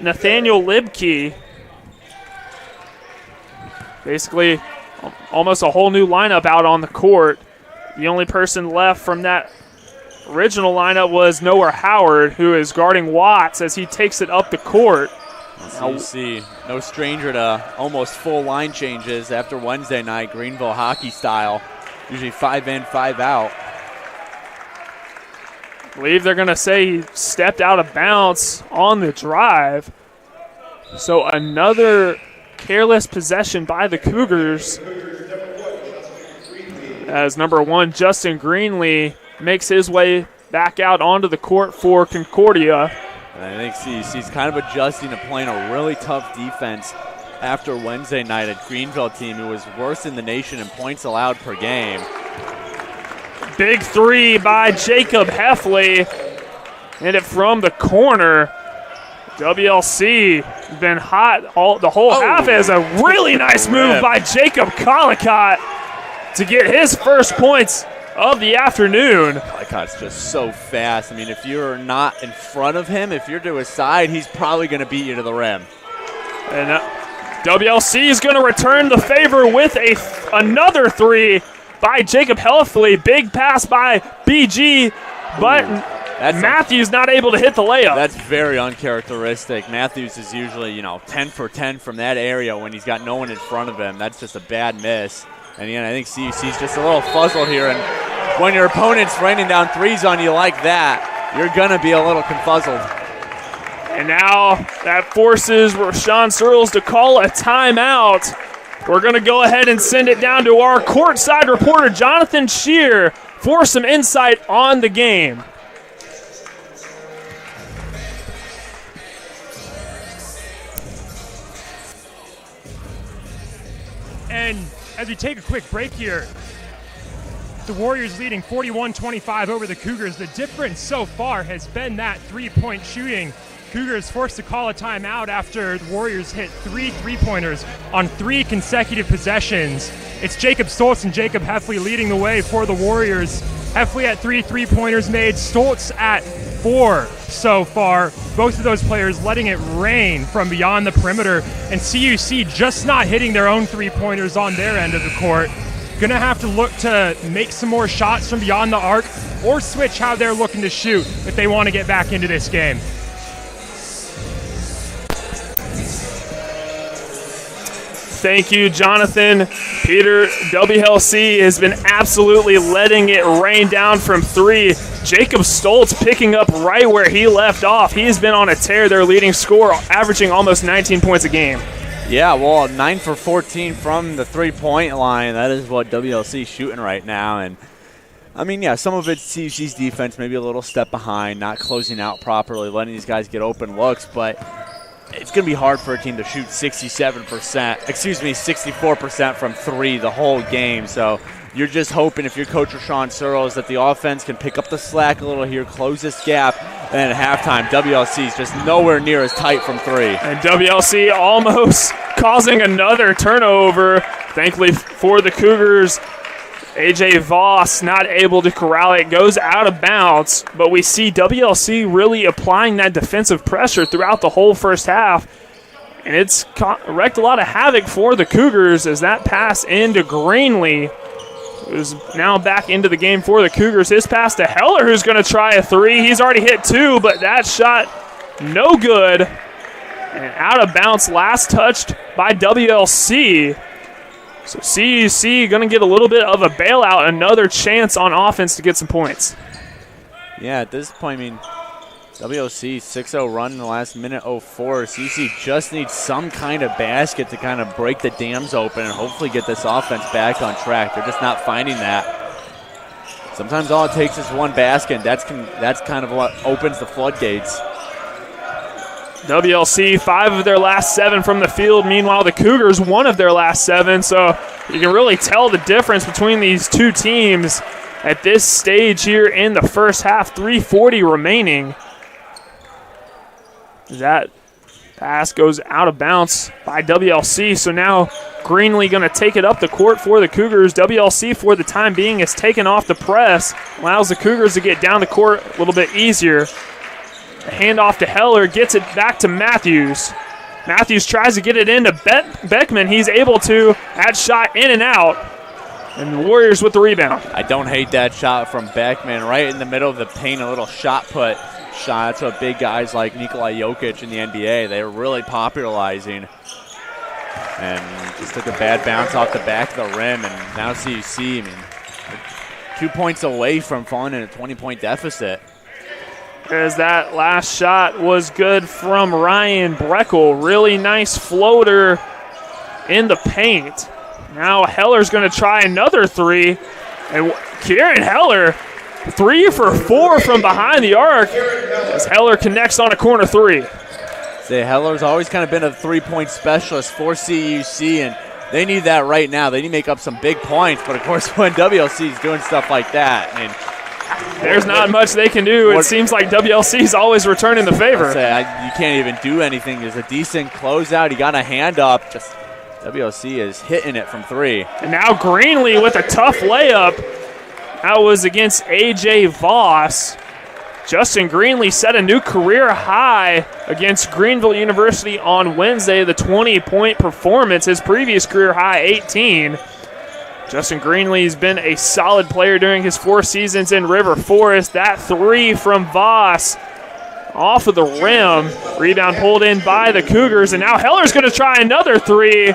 Speaker 7: Nathaniel Libke. Basically, almost a whole new lineup out on the court. The only person left from that original lineup was Noah Howard, who is guarding Watts as he takes it up the court.
Speaker 3: CUC, no stranger to almost full line changes after Wednesday night, Greenville hockey style. Usually 5 in, 5 out.
Speaker 7: I believe they're going to say he stepped out of bounds on the drive. So another careless possession by the Cougars, as number 1, Justin Greenlee, makes his way back out onto the court for Concordia.
Speaker 3: And I think CUC's kind of adjusting to playing a really tough defense after Wednesday night at Greenville team who was worst in the nation in points allowed per game.
Speaker 7: Big three by Jacob Heffley. Hit it from the corner. WLC has been hot the whole half. As a really nice move by Jacob Collicott to get his first points of the afternoon.
Speaker 3: Collicott's just so fast. I mean, if you're not in front of him, if you're to his side, he's probably going to beat you to the rim.
Speaker 7: And WLC is going to return the favor with another three by Jacob Heffley. Big pass by BG, but Matthews not able to hit the layup.
Speaker 3: That's very uncharacteristic. Matthews is usually, 10 for 10 from that area when he's got no one in front of him. That's just a bad miss. And again, I think CUC's just a little fuzzled here. And when your opponent's raining down threes on you like that, you're going to be a little confuzzled.
Speaker 7: And now that forces Rashawn Searles to call a timeout. We're going to go ahead and send it down to our courtside reporter, Jonathan Shear, for some insight on the game.
Speaker 4: And as we take a quick break here, the Warriors leading 41-25 over the Cougars. The difference so far has been that three-point shooting. Cougars forced to call a timeout after the Warriors hit 3 three-pointers on 3 consecutive possessions. It's Jacob Stoltz and Jacob Heffley leading the way for the Warriors. Heffley at 3 three-pointers made, Stoltz at 4 so far. Both of those players letting it rain from beyond the perimeter, and CUC just not hitting their own three-pointers on their end of the court. Gonna have to look to make some more shots from beyond the arc or switch how they're looking to shoot if they want to get back into this game.
Speaker 7: Thank you, Jonathan. Peter, WLC has been absolutely letting it rain down from 3. Jacob Stoltz picking up right where he left off. He's been on a tear, their leading scorer, averaging almost 19 points a game.
Speaker 3: Yeah, well, 9 for 14 from the three-point line. That is what WLC is shooting right now. And, I mean, yeah, some of it's CUC's defense, maybe a little step behind, not closing out properly, letting these guys get open looks, but it's going to be hard for a team to shoot 64% from 3 the whole game. So you're just hoping, if you're Coach Rashawn Searles, that the offense can pick up the slack a little here, close this gap, and at halftime, WLC is just nowhere near as tight from 3.
Speaker 7: And WLC almost causing another turnover. Thankfully for the Cougars, A.J. Voss not able to corral it, goes out of bounds, but we see WLC really applying that defensive pressure throughout the whole first half, and it's wreaked a lot of havoc for the Cougars as that pass into Greenlee is now back into the game for the Cougars. His pass to Heller, who's going to try a 3. He's already hit 2, but that shot no good, and out of bounds, last touched by WLC. So CUC going to get a little bit of a bailout, another chance on offense to get some points.
Speaker 3: Yeah, at this point, I mean, WLC 6-0 run in the last minute 04. CUC just needs some kind of basket to kind of break the dams open and hopefully get this offense back on track. They're just not finding that. Sometimes all it takes is one basket, and that's kind of what opens the floodgates.
Speaker 7: WLC 5 of their last 7 from the field. Meanwhile, the Cougars 1 of their last 7. So you can really tell the difference between these two teams at this stage here in the first half. 3:40 remaining. That pass goes out of bounds by WLC. So now Greenlee going to take it up the court for the Cougars. WLC for the time being is taken off the press. Allows the Cougars to get down the court a little bit easier. Handoff to Heller, gets it back to Matthews. Matthews tries to get it into Beckman. He's able to. That shot in and out. And the Warriors with the rebound.
Speaker 3: I don't hate that shot from Beckman. Right in the middle of the paint, a little shot put shot. That's what big guys like Nikola Jokic in the NBA, they're really popularizing. And just took a bad bounce off the back of the rim. And now CUC, I mean, 2 points away from falling in a 20-point deficit.
Speaker 7: As that last shot was good from Ryan Breckel. Really nice floater in the paint. Now Heller's going to try another 3. And Kieran Heller 3 for 4 from behind the arc as Heller connects on a corner three.
Speaker 3: Say Heller's always kind of been a three-point specialist for CUC, and they need that right now. They need to make up some big points, but of course when WLC is doing stuff like that, I mean,
Speaker 7: there's not much they can do. It seems like WLC is always returning the favor.
Speaker 3: You can't even do anything. There's a decent closeout. He got a hand up. Just WLC is hitting it from 3.
Speaker 7: And now Greenlee with a tough layup. That was against A.J. Voss. Justin Greenlee set a new career high against Greenville University on Wednesday, the 20-point performance. His previous career high, 18. Justin Greenlee's been a solid player during his 4 seasons in River Forest. That 3 from Voss off of the rim. Rebound pulled in by the Cougars, and now Heller's going to try another 3.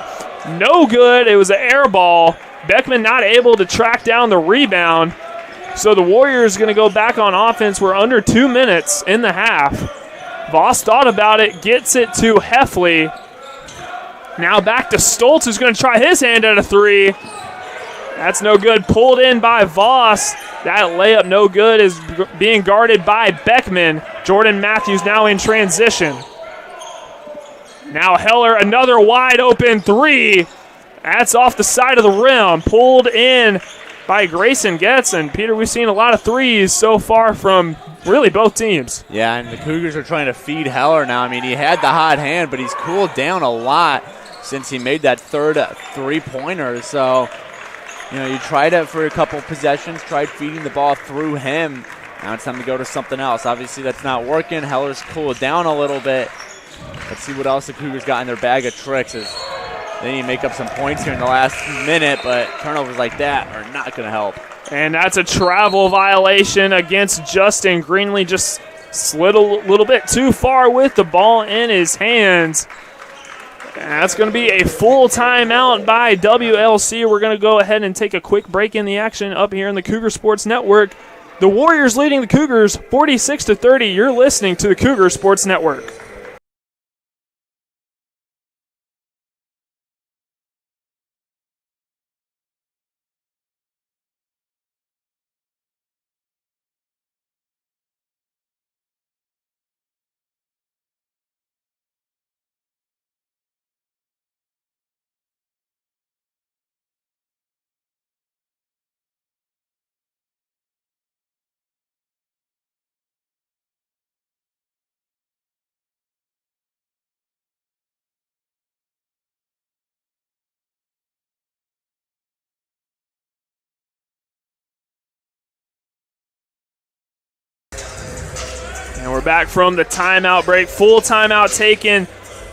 Speaker 7: No good. It was an air ball. Beckman not able to track down the rebound. So the Warriors going to go back on offense. We're under 2 minutes in the half. Voss thought about it, gets it to Heffley. Now back to Stoltz, who's going to try his hand at a 3. That's no good. Pulled in by Voss. That layup no good is being guarded by Beckman. Jordan Matthews now in transition. Now Heller, another wide open 3. That's off the side of the rim. Pulled in by Grayson Getz. And Peter, we've seen a lot of 3s so far from really both teams.
Speaker 3: Yeah, and the Cougars are trying to feed Heller now. I mean, he had the hot hand, but he's cooled down a lot since he made that third 3-pointer. So, you know, you tried it for a couple possessions, tried feeding the ball through him. Now it's time to go to something else. Obviously, that's not working. Heller's cooled down a little bit. Let's see what else the Cougars got in their bag of tricks. As they need to make up some points here in the last minute, but turnovers like that are not going to help.
Speaker 7: And that's a travel violation against Justin Greenlee. Just slid a little bit too far with the ball in his hands. And that's going to be a full timeout by WLC. We're going to go ahead and take a quick break in the action up here in the Cougar Sports Network. The Warriors leading the Cougars 46-30. You're listening to the Cougar Sports Network. And we're back from the timeout break. Full timeout taken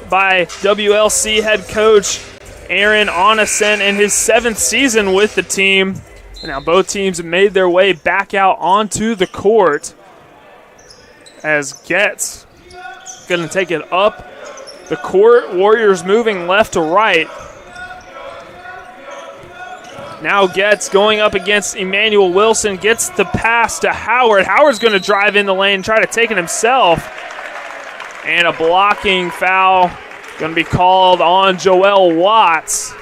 Speaker 7: by WLC head coach Aaron Onesen in his 7th season with the team. And now both teams have made their way back out onto the court as Getz going to take it up the court. Warriors moving left to right. Now Getz going up against Emmanuel Wilson, gets the pass to Howard. Howard's going to drive in the lane, try to take it himself. And a blocking foul going to be called on Joel Watts.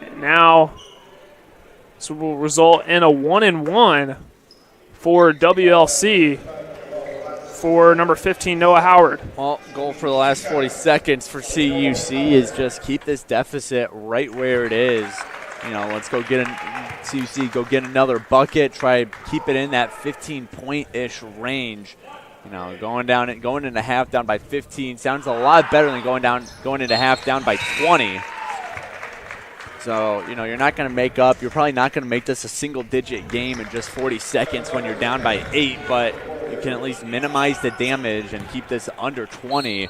Speaker 7: And now this will result in a 1-and-1 for WLC for number 15, Noah Howard.
Speaker 3: Well, goal for the last 40 seconds for CUC is just keep this deficit right where it is. You know, let's go get CUC, go get another bucket, try keep it in that 15-point-ish range. You know, going into half down by 15 sounds a lot better than going into half down by 20. So, you know, you're not going to make up. You're probably not going to make this a single-digit game in just 40 seconds when you're down by 8, but you can at least minimize the damage and keep this under 20.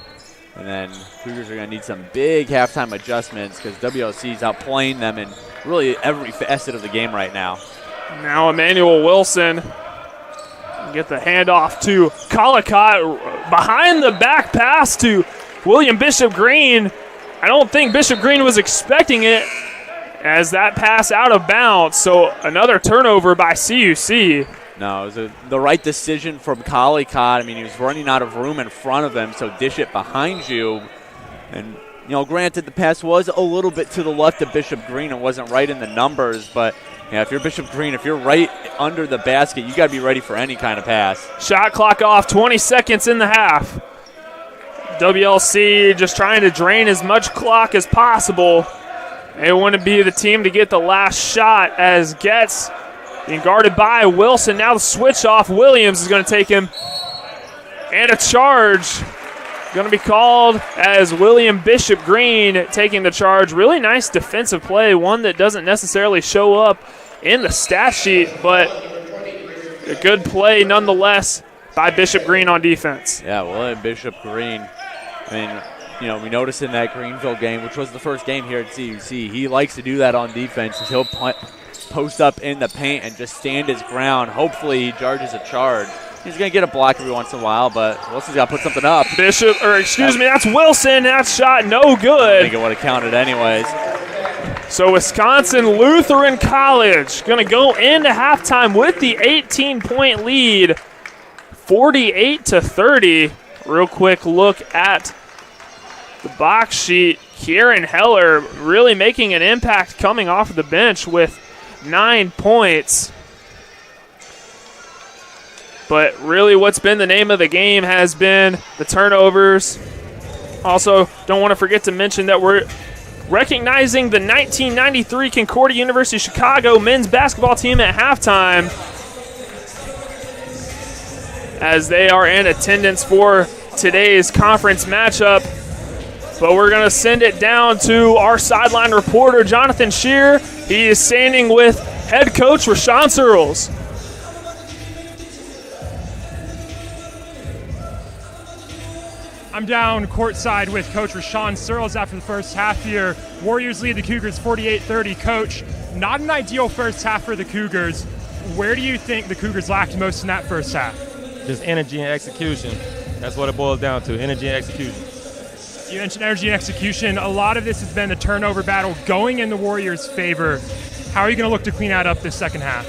Speaker 3: And then Cougars are going to need some big halftime adjustments because WLC is outplaying them in really every facet of the game right now.
Speaker 7: Now Emmanuel Wilson get the handoff to Collicott. Behind the back pass to William Bishop Green. I don't think Bishop Green was expecting it as that pass out of bounds. So another turnover by CUC.
Speaker 3: No, it was the right decision from Collicott. I mean, he was running out of room in front of him, so dish it behind you. And, you know, granted, the pass was a little bit to the left of Bishop Green. It wasn't right in the numbers, but Yeah, if you're Bishop Green, if you're right under the basket, you got to be ready for any kind of pass.
Speaker 7: Shot clock off, 20 seconds in the half. WLC just trying to drain as much clock as possible. They want to be the team to get the last shot as Getz being guarded by Wilson. Now the switch off. Williams is going to take him. And a charge going to be called as William Bishop Green taking the charge. Really nice defensive play, one that doesn't necessarily show up in the stat sheet, but a good play nonetheless by Bishop Green on defense.
Speaker 3: Yeah, William Bishop Green. I mean, you know, we noticed in that Greenville game, which was the first game here at CUC, he likes to do that on defense. He'll post up in the paint and just stand his ground. Hopefully he charges a charge. He's going to get a block every once in a while, but Wilson's got to put something up.
Speaker 7: That's Wilson. That shot no good.
Speaker 3: I think it would have counted anyways.
Speaker 7: So Wisconsin Lutheran College going to go into halftime with the 18-point lead, 48-30. Real quick look at the box sheet. Kieran Heller really making an impact coming off of the bench with 9 points. But really what's been the name of the game has been the turnovers. Also, don't want to forget to mention that we're recognizing the 1993 Concordia University Chicago men's basketball team at halftime as they are in attendance for today's conference matchup. But we're going to send it down to our sideline reporter, Jonathan Shear. He is standing with head coach Rashawn Searles.
Speaker 4: I'm down courtside with Coach Rashawn Searles after the first half here. Warriors lead the Cougars 48-30. Coach, not an ideal first half for the Cougars. Where do you think the Cougars lacked most in that first half?
Speaker 8: Just energy and execution. That's what it boils down to, energy and execution.
Speaker 4: You mentioned energy and execution. A lot of this has been the turnover battle going in the Warriors' favor. How are you going to look to clean that up this second half?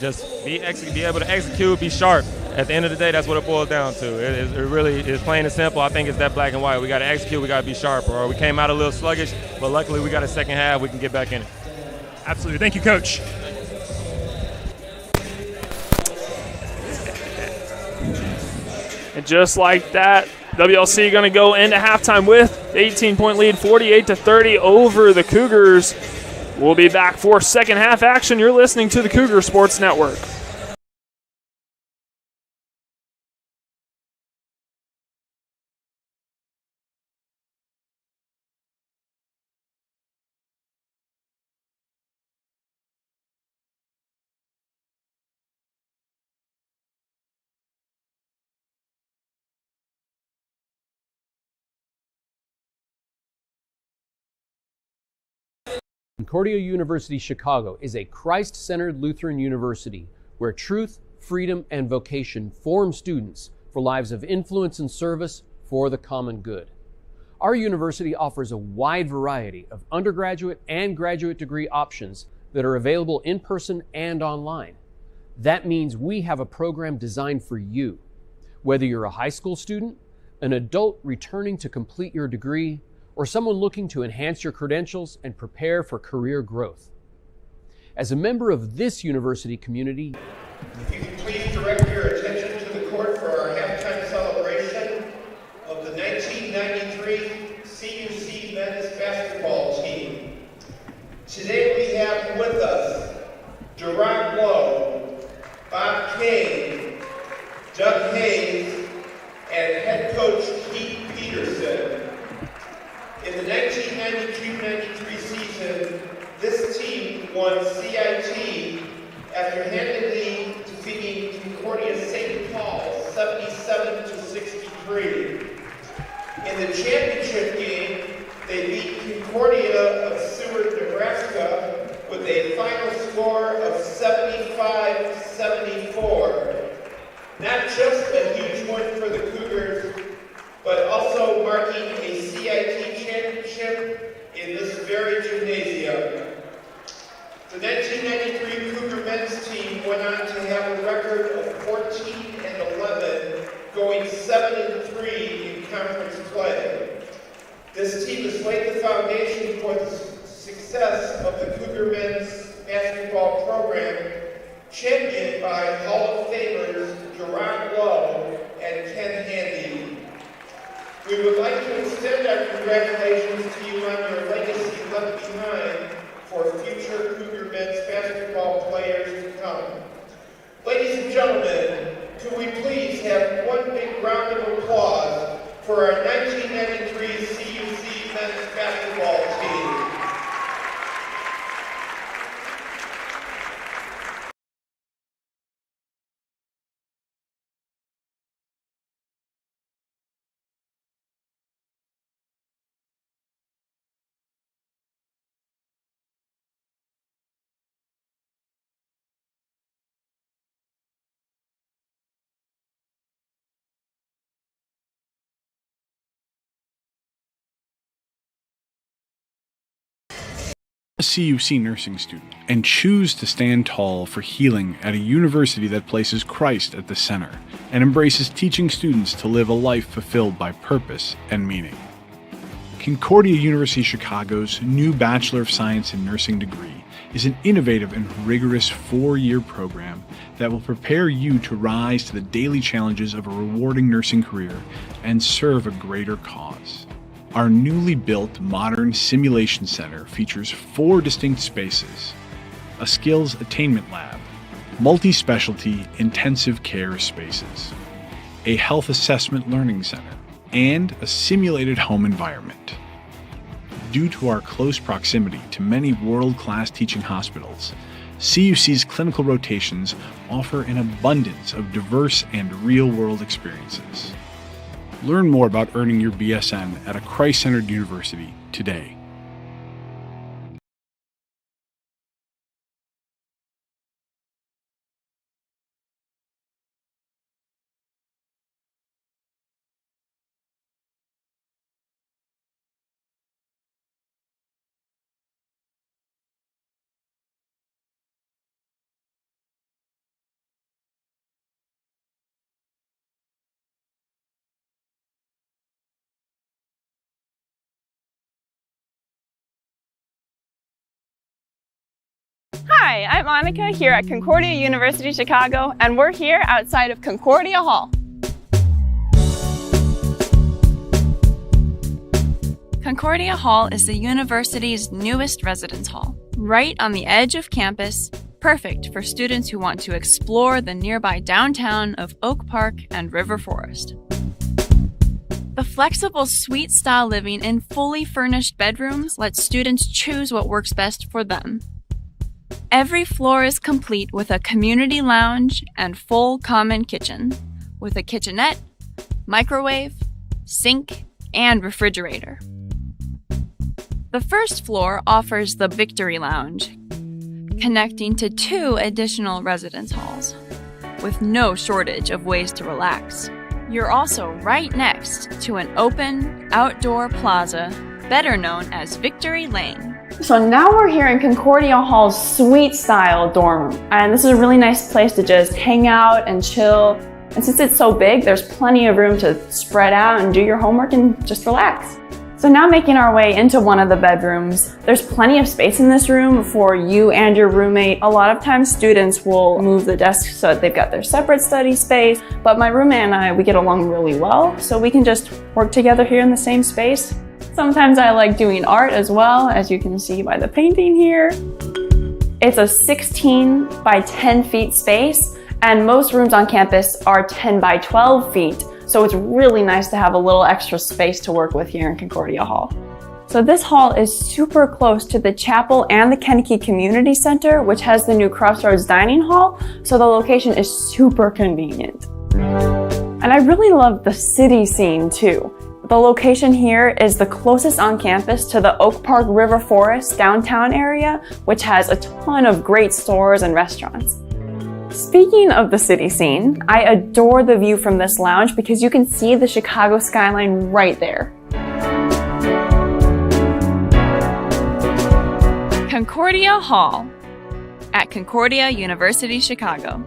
Speaker 8: Just be able to execute, be sharp. At the end of the day, that's what it boils down to. It really is plain and simple. I think it's that black and white. We got to execute, we got to be sharper. Or we came out a little sluggish, but luckily we got a second half, we can get back in it.
Speaker 4: Absolutely. Thank you, Coach.
Speaker 7: And just like that, WLC going to go into halftime with 18-point lead, 48-30 over the Cougars. We'll be back for second half action. You're listening to the Cougar Sports Network.
Speaker 5: Concordia University Chicago is a Christ-centered Lutheran university where truth, freedom, and vocation form students for lives of influence and service for the common good. Our university offers a wide variety of undergraduate and graduate degree options that are available in person and online. That means we have a program designed for you. Whether you're a high school student, an adult returning to complete your degree, or someone looking to enhance your credentials and prepare for career growth. As a member of this university community,
Speaker 6: if you could please direct your attention to the court for our halftime celebration of the 1993 CUC men's basketball team. Today we have with us Gerard Lowe, Bob King, Doug Hayes, and head coach Keith Peterson. In the 1992-93 season, this team won CIT after handily defeating Concordia St. Paul 77-63. In the championship game, they beat Concordia of Seward, Nebraska with a final score of 75-74. Not just a huge win for the Cougars, but also marking a CIT championship in this very gymnasium. The 1993 Cougar men's team went on to have a record of 14-11, going 7-3 in conference play. This team has laid the foundation for the success of the Cougar men's basketball program championed by Hall of Famers Gerard Lowe and Ken Handy. We would like to extend our congratulations to you on your legacy left behind for future Cougar men's basketball players to come. Ladies and gentlemen, could we please have one big round of applause for our 1993 CUC men's basketball team.
Speaker 9: A CUC nursing student and choose to stand tall for healing at a university that places Christ at the center and embraces teaching students to live a life fulfilled by purpose and meaning. Concordia University Chicago's new Bachelor of Science in Nursing degree is an innovative and rigorous 4-year program that will prepare you to rise to the daily challenges of a rewarding nursing career and serve a greater cause. Our newly built modern simulation center features 4 distinct spaces, a skills attainment lab, multi-specialty intensive care spaces, a health assessment learning center, and a simulated home environment. Due to our close proximity to many world-class teaching hospitals, CUC's clinical rotations offer an abundance of diverse and real-world experiences. Learn more about earning your BSN at a Christ-centered university today.
Speaker 10: Hi, I'm Monica here at Concordia University Chicago, and we're here outside of Concordia Hall. Concordia Hall is the university's newest residence hall, right on the edge of campus, perfect for students who want to explore the nearby downtown of Oak Park and River Forest. The flexible suite-style living in fully furnished bedrooms lets students choose what works best for them. Every floor is complete with a community lounge and full common kitchen, with a kitchenette, microwave, sink, and refrigerator. The first floor offers the Victory Lounge, connecting to 2 additional residence halls, with no shortage of ways to relax. You're also right next to an open, outdoor plaza, better known as Victory Lane. So now we're here in Concordia Hall's suite-style dorm room, and this is a really nice place to just hang out and chill. And since it's so big, there's plenty of room to spread out and do your homework and just relax. So now making our way into one of the bedrooms, there's plenty of space in this room for you and your roommate. A lot of times students will move the desks so that they've got their separate study space, but my roommate and I, we get along really well, so we can just work together here in the same space. Sometimes I like doing art as well, as you can see by the painting here. It's a 16 by 10 feet space, and most rooms on campus are 10 by 12 feet. So it's really nice to have a little extra space to work with here in Concordia Hall. So this hall is super close to the chapel and the Kennedy Community Center, which has the new Crossroads Dining Hall. So the location is super convenient. And I really love the city scene too. The location here is the closest on campus to the Oak Park River Forest downtown area, which has a ton of great stores and restaurants. Speaking of the city scene, I adore the view from this lounge because you can see the Chicago skyline right there. Concordia Hall at Concordia University Chicago.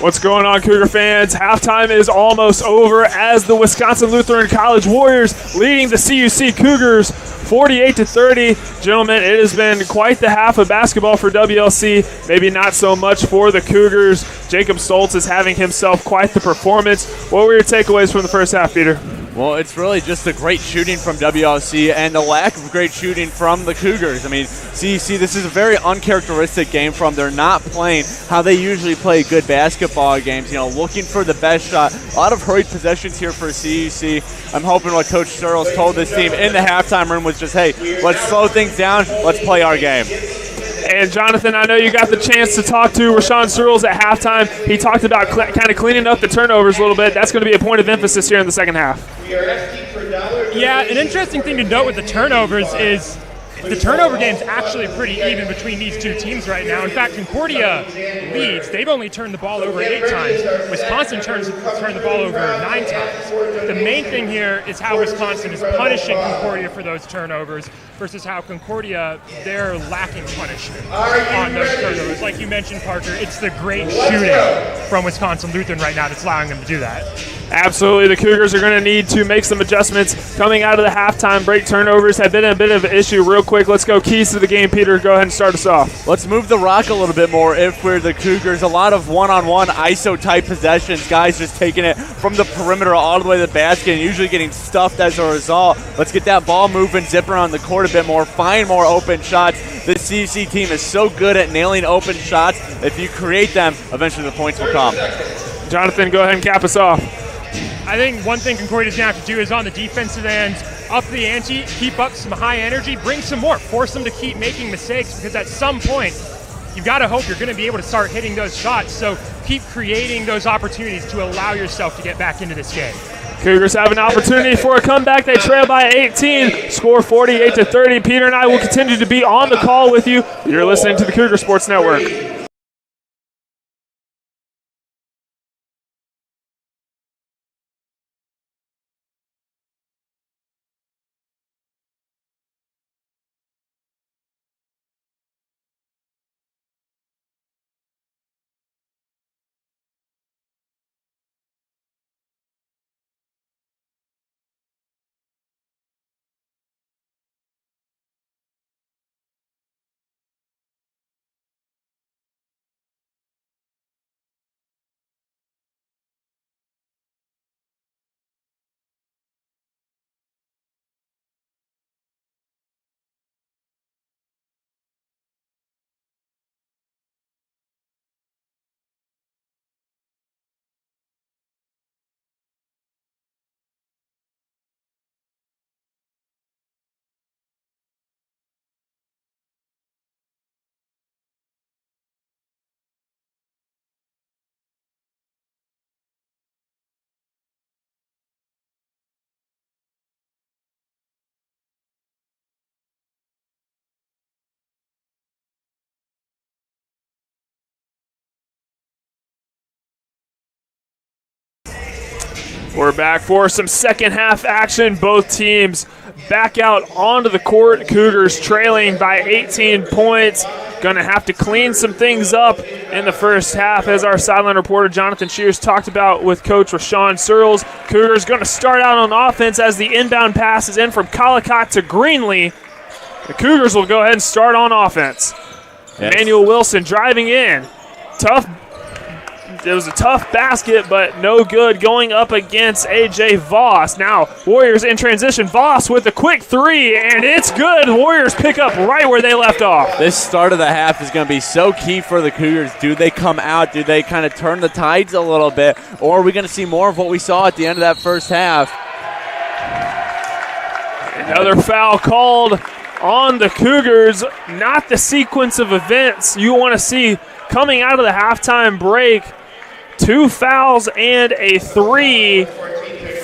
Speaker 7: What's going on, Cougar fans? Halftime is almost over as the Wisconsin Lutheran College Warriors leading the CUC Cougars 48-30. Gentlemen, it has been quite the half of basketball for WLC. Maybe not so much for the Cougars. Jacob Stoltz is having himself quite the performance. What were your takeaways from the first half, Peter?
Speaker 3: Well, it's really just the great shooting from WLC and the lack of great shooting from the Cougars. I mean, CUC, this is a very uncharacteristic game from. They're not playing how they usually play good basketball games, looking for the best shot. A lot of hurried possessions here for CUC. I'm hoping what Coach Searles told this team in the halftime room was just, hey, let's slow things down, let's play our game.
Speaker 7: And Jonathan, I know you got the chance to talk to Rashawn Searles at halftime. He talked about kind of cleaning up the turnovers a little bit. That's going to be a point of emphasis here in the second half.
Speaker 4: Yeah, an interesting thing to note with the turnovers is the turnover game's actually pretty even between these two teams right now. In fact, Concordia leads. They've only turned the ball over 8 times. Wisconsin turned the ball over 9 times. The main thing here is how Wisconsin is punishing Concordia for those turnovers versus how Concordia, they're lacking punishment on those turnovers. Like you mentioned, Parker, it's the great shooting from Wisconsin Lutheran right now that's allowing them to do that.
Speaker 7: Absolutely. The Cougars are going to need to make some adjustments coming out of the halftime break. Turnovers have been a bit of an issue. Real quick, let's go keys to the game. Peter, go ahead and start us off.
Speaker 3: Let's move the rock a little bit more if we're the Cougars. A lot of one-on-one ISO-type possessions. Guys just taking it from the perimeter all the way to the basket and usually getting stuffed as a result. Let's get that ball moving, zip around the court a bit more, find more open shots. This CUC team is so good at nailing open shots. If you create them, eventually the points will come.
Speaker 7: Jonathan, go ahead and cap us off.
Speaker 4: I think one thing Concordia's going to have to do is on the defensive end, up the ante, keep up some high energy, bring some more, force them to keep making mistakes, because at some point, you've got to hope you're going to be able to start hitting those shots. So keep creating those opportunities to allow yourself to get back into this game.
Speaker 7: Cougars have an opportunity for a comeback. They trail by 18, score 48-30. Peter and I will continue to be on the call with you. You're listening to the Cougar Sports Network. We're back for some second half action. Both teams back out onto the court. Cougars trailing by 18 points. Going to have to clean some things up in the first half, as our sideline reporter Jonathan Shears talked about with Coach Rashawn Searles. Cougars going to start out on offense as the inbound pass is in from Collicott to Greenlee. The Cougars will go ahead and start on offense. Yes. Emmanuel Wilson driving in. It was a tough basket, but no good going up against A.J. Voss. Now, Warriors in transition. Voss with a quick three, and it's good. Warriors pick up right where they left off.
Speaker 3: This start of the half is going to be so key for the Cougars. Do they come out? Do they kind of turn the tides a little bit? Or are we going to see more of what we saw at the end of that first half?
Speaker 7: Another foul called on the Cougars. Not the sequence of events you want to see coming out of the halftime break. 2 fouls and a 3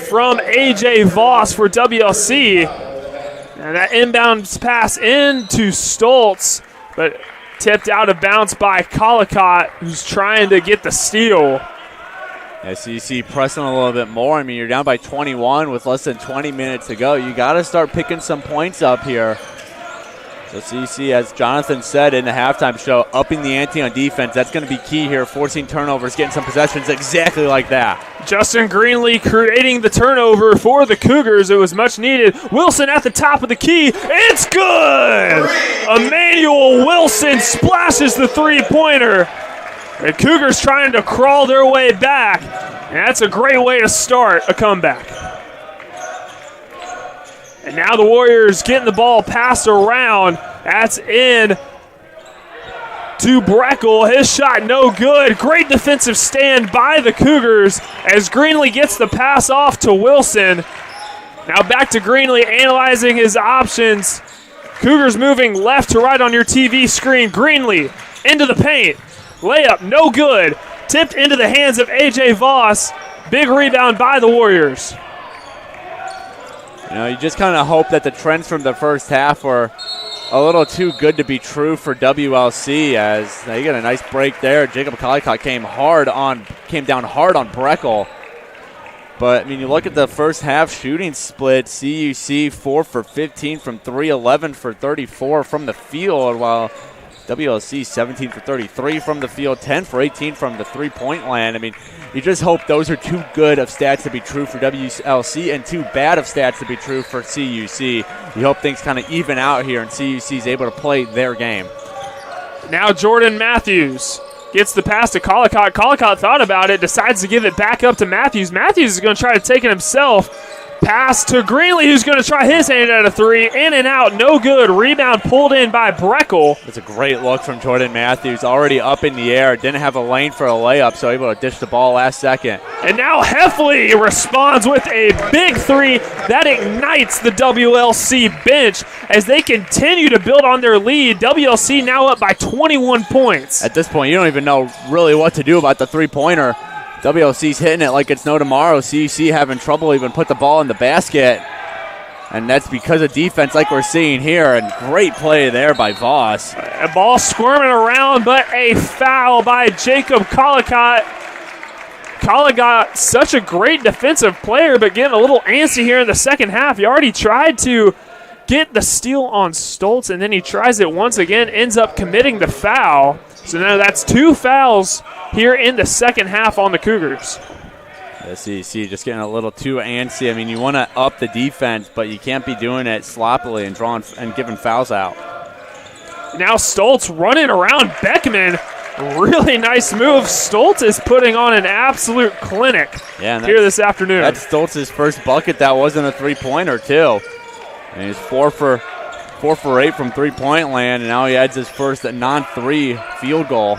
Speaker 7: from A.J. Voss for WLC. And that inbound pass into Stoltz, but tipped out of bounds by Collicott, who's trying to get the steal.
Speaker 3: Yeah, so you see pressing a little bit more. I mean, you're down by 21 with less than 20 minutes to go. You got to start picking some points up here. So CUC, as Jonathan said in the halftime show, upping the ante on defense. That's going to be key here, forcing turnovers, getting some possessions exactly like that.
Speaker 7: Justin Greenlee creating the turnover for the Cougars. It was much needed. Wilson at the top of the key. It's good! Emmanuel Wilson splashes the three-pointer. The Cougars trying to crawl their way back. And that's a great way to start a comeback. And now the Warriors getting the ball passed around. That's in to Breckel. His shot no good. Great defensive stand by the Cougars as Greenlee gets the pass off to Wilson. Now back to Greenlee analyzing his options. Cougars moving left to right on your TV screen. Greenlee into the paint. Layup no good. Tipped into the hands of A.J. Voss. Big rebound by the Warriors.
Speaker 3: You know, you just kind of hope that the trends from the first half were a little too good to be true for WLC, as they get a nice break there. Jacob Collicott came down hard on Breckel. But, I mean, you look at the first half shooting split, CUC 4 for 15 from 3, 11 for 34 from the field, while WLC 17 for 33 from the field, 10 for 18 from the three-point land. I mean, you just hope those are too good of stats to be true for WLC and too bad of stats to be true for CUC. You hope things kind of even out here and CUC is able to play their game.
Speaker 7: Now Jordan Matthews gets the pass to Collicott. Collicott thought about it, decides to give it back up to Matthews. Matthews is going to try to take it himself. Pass to Greenlee, who's going to try his hand at a three. In and out, no good. Rebound pulled in by Breckel.
Speaker 3: That's a great look from Jordan Matthews. Already up in the air. Didn't have a lane for a layup, so able to dish the ball last second.
Speaker 7: And now Heffley responds with a big three. That ignites the WLC bench as they continue to build on their lead. WLC now up by 21 points.
Speaker 3: At this point, you don't even know really what to do about the three-pointer. WLC's hitting it like it's no tomorrow. CUC having trouble even put the ball in the basket. And that's because of defense like we're seeing here. And great play there by Voss.
Speaker 7: A ball squirming around, but a foul by Jacob Collicott. Collicott, such a great defensive player, but getting a little antsy here in the second half. He already tried to get the steal on Stoltz, and then he tries it once again, ends up committing the foul. So now that's 2 fouls here in the second half on the Cougars.
Speaker 3: The CUC just getting a little too antsy. I mean, you want to up the defense, but you can't be doing it sloppily and drawing and giving fouls out.
Speaker 7: Now Stoltz running around Beckman. Really nice move. Stoltz is putting on an absolute clinic here this afternoon.
Speaker 3: That's Stoltz's first bucket. That wasn't a three-pointer, too. And he's 4 for 8 from three-point land, and now he adds his first non-3 field goal.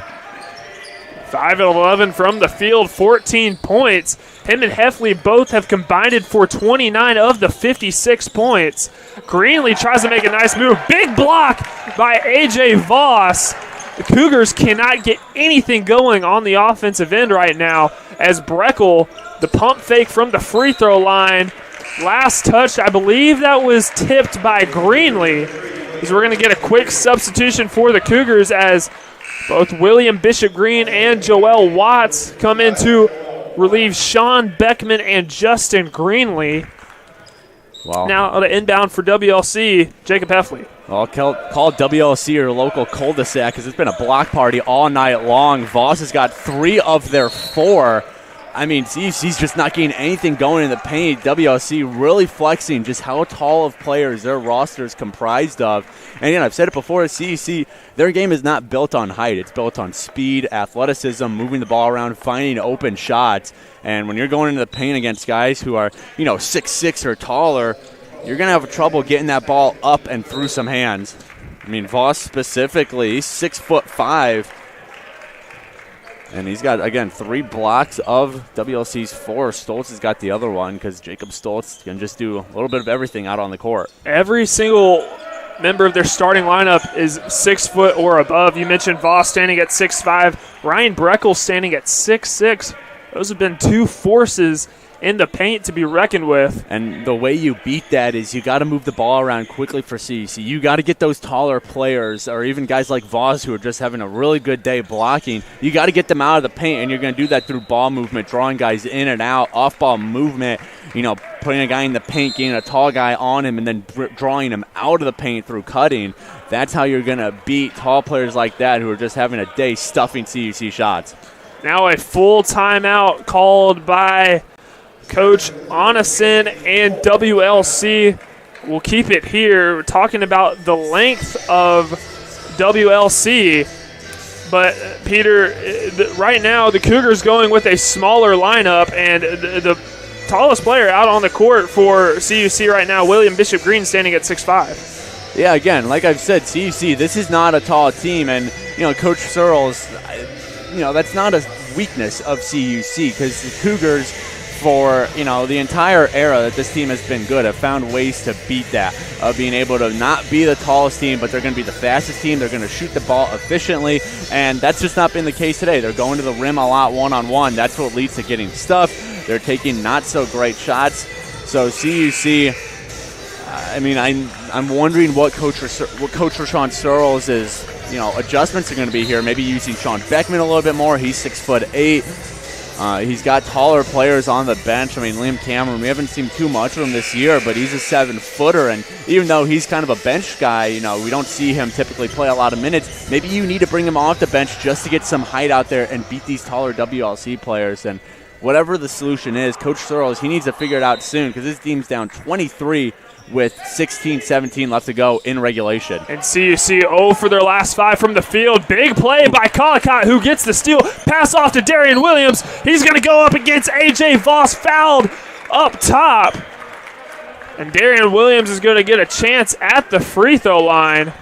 Speaker 7: 5 of 11 from the field, 14 points. Him and Heffley both have combined for 29 of the 56 points. Greenlee tries to make a nice move. Big block by A.J. Voss. The Cougars cannot get anything going on the offensive end right now as Breckel, the pump fake from the free throw line. Last touch, I believe that was tipped by Greenlee. As we're going to get a quick substitution for the Cougars as both William Bishop Green and Joel Watts come in to relieve Sean Beckman and Justin Greenlee.
Speaker 3: Wow.
Speaker 7: Now the inbound for WLC, Jacob Heffley.
Speaker 3: Well, call WLC your local cul-de-sac because it's been a block party all night long. Voss has got 3 of their 4. I mean, CUC's just not getting anything going in the paint. WLC really flexing just how tall of players their roster is comprised of. And again, I've said it before, CUC, their game is not built on height. It's built on speed, athleticism, moving the ball around, finding open shots. And when you're going into the paint against guys who are, 6'6" or taller, you're going to have trouble getting that ball up and through some hands. I mean, Voss specifically, he's 6'5". And he's got, again, 3 blocks of WLC's 4. Stoltz has got the other one because Jacob Stoltz can just do a little bit of everything out on the court.
Speaker 7: Every single member of their starting lineup is 6 foot or above. You mentioned Voss standing at 6'5". Ryan Breckel standing at 6'6". Those have been 2 forces in the paint to be reckoned with.
Speaker 3: And the way you beat that is you got to move the ball around quickly for CUC. You got to get those taller players or even guys like Voss who are just having a really good day blocking. You got to get them out of the paint, and you're going to do that through ball movement, drawing guys in and out, off-ball movement. putting a guy in the paint, getting a tall guy on him, and then drawing him out of the paint through cutting. That's how you're going to beat tall players like that who are just having a day stuffing CUC shots.
Speaker 7: Now a full timeout called by Coach Onison and WLC. We'll keep it here. We're talking about the length of WLC. But, Peter, right now the Cougars going with a smaller lineup, and the tallest player out on the court for CUC right now, William Bishop Green, standing at 6'5".
Speaker 3: Yeah, again, like I've said, CUC, this is not a tall team, and, Coach Searles, that's not a weakness of CUC, because the Cougars, for the entire era that this team has been good, have found ways to beat that, of being able to not be the tallest team, but they're going to be the fastest team. They're going to shoot the ball efficiently, and that's just not been the case today. They're going to the rim a lot one-on-one. That's what leads to getting stuffed. They're taking not so great shots. So CUC, I'm wondering what Coach Rashawn Searles is, adjustments are going to be here. Maybe using Sean Beckman a little bit more. He's 6'8". He's got taller players on the bench. Liam Cameron, we haven't seen too much of him this year, but he's a 7-footer, and even though he's kind of a bench guy, we don't see him typically play a lot of minutes. Maybe you need to bring him off the bench just to get some height out there and beat these taller WLC players. And whatever the solution is, Coach Searles, he needs to figure it out soon, because his team's down 23 with 16-17 left to go in regulation.
Speaker 7: And CUC 0 for their last 5 from the field. Big play by Collicott, who gets the steal. Pass off to Darian Williams. He's going to go up against A.J. Voss, fouled up top. And Darian Williams is going to get a chance at the free throw line.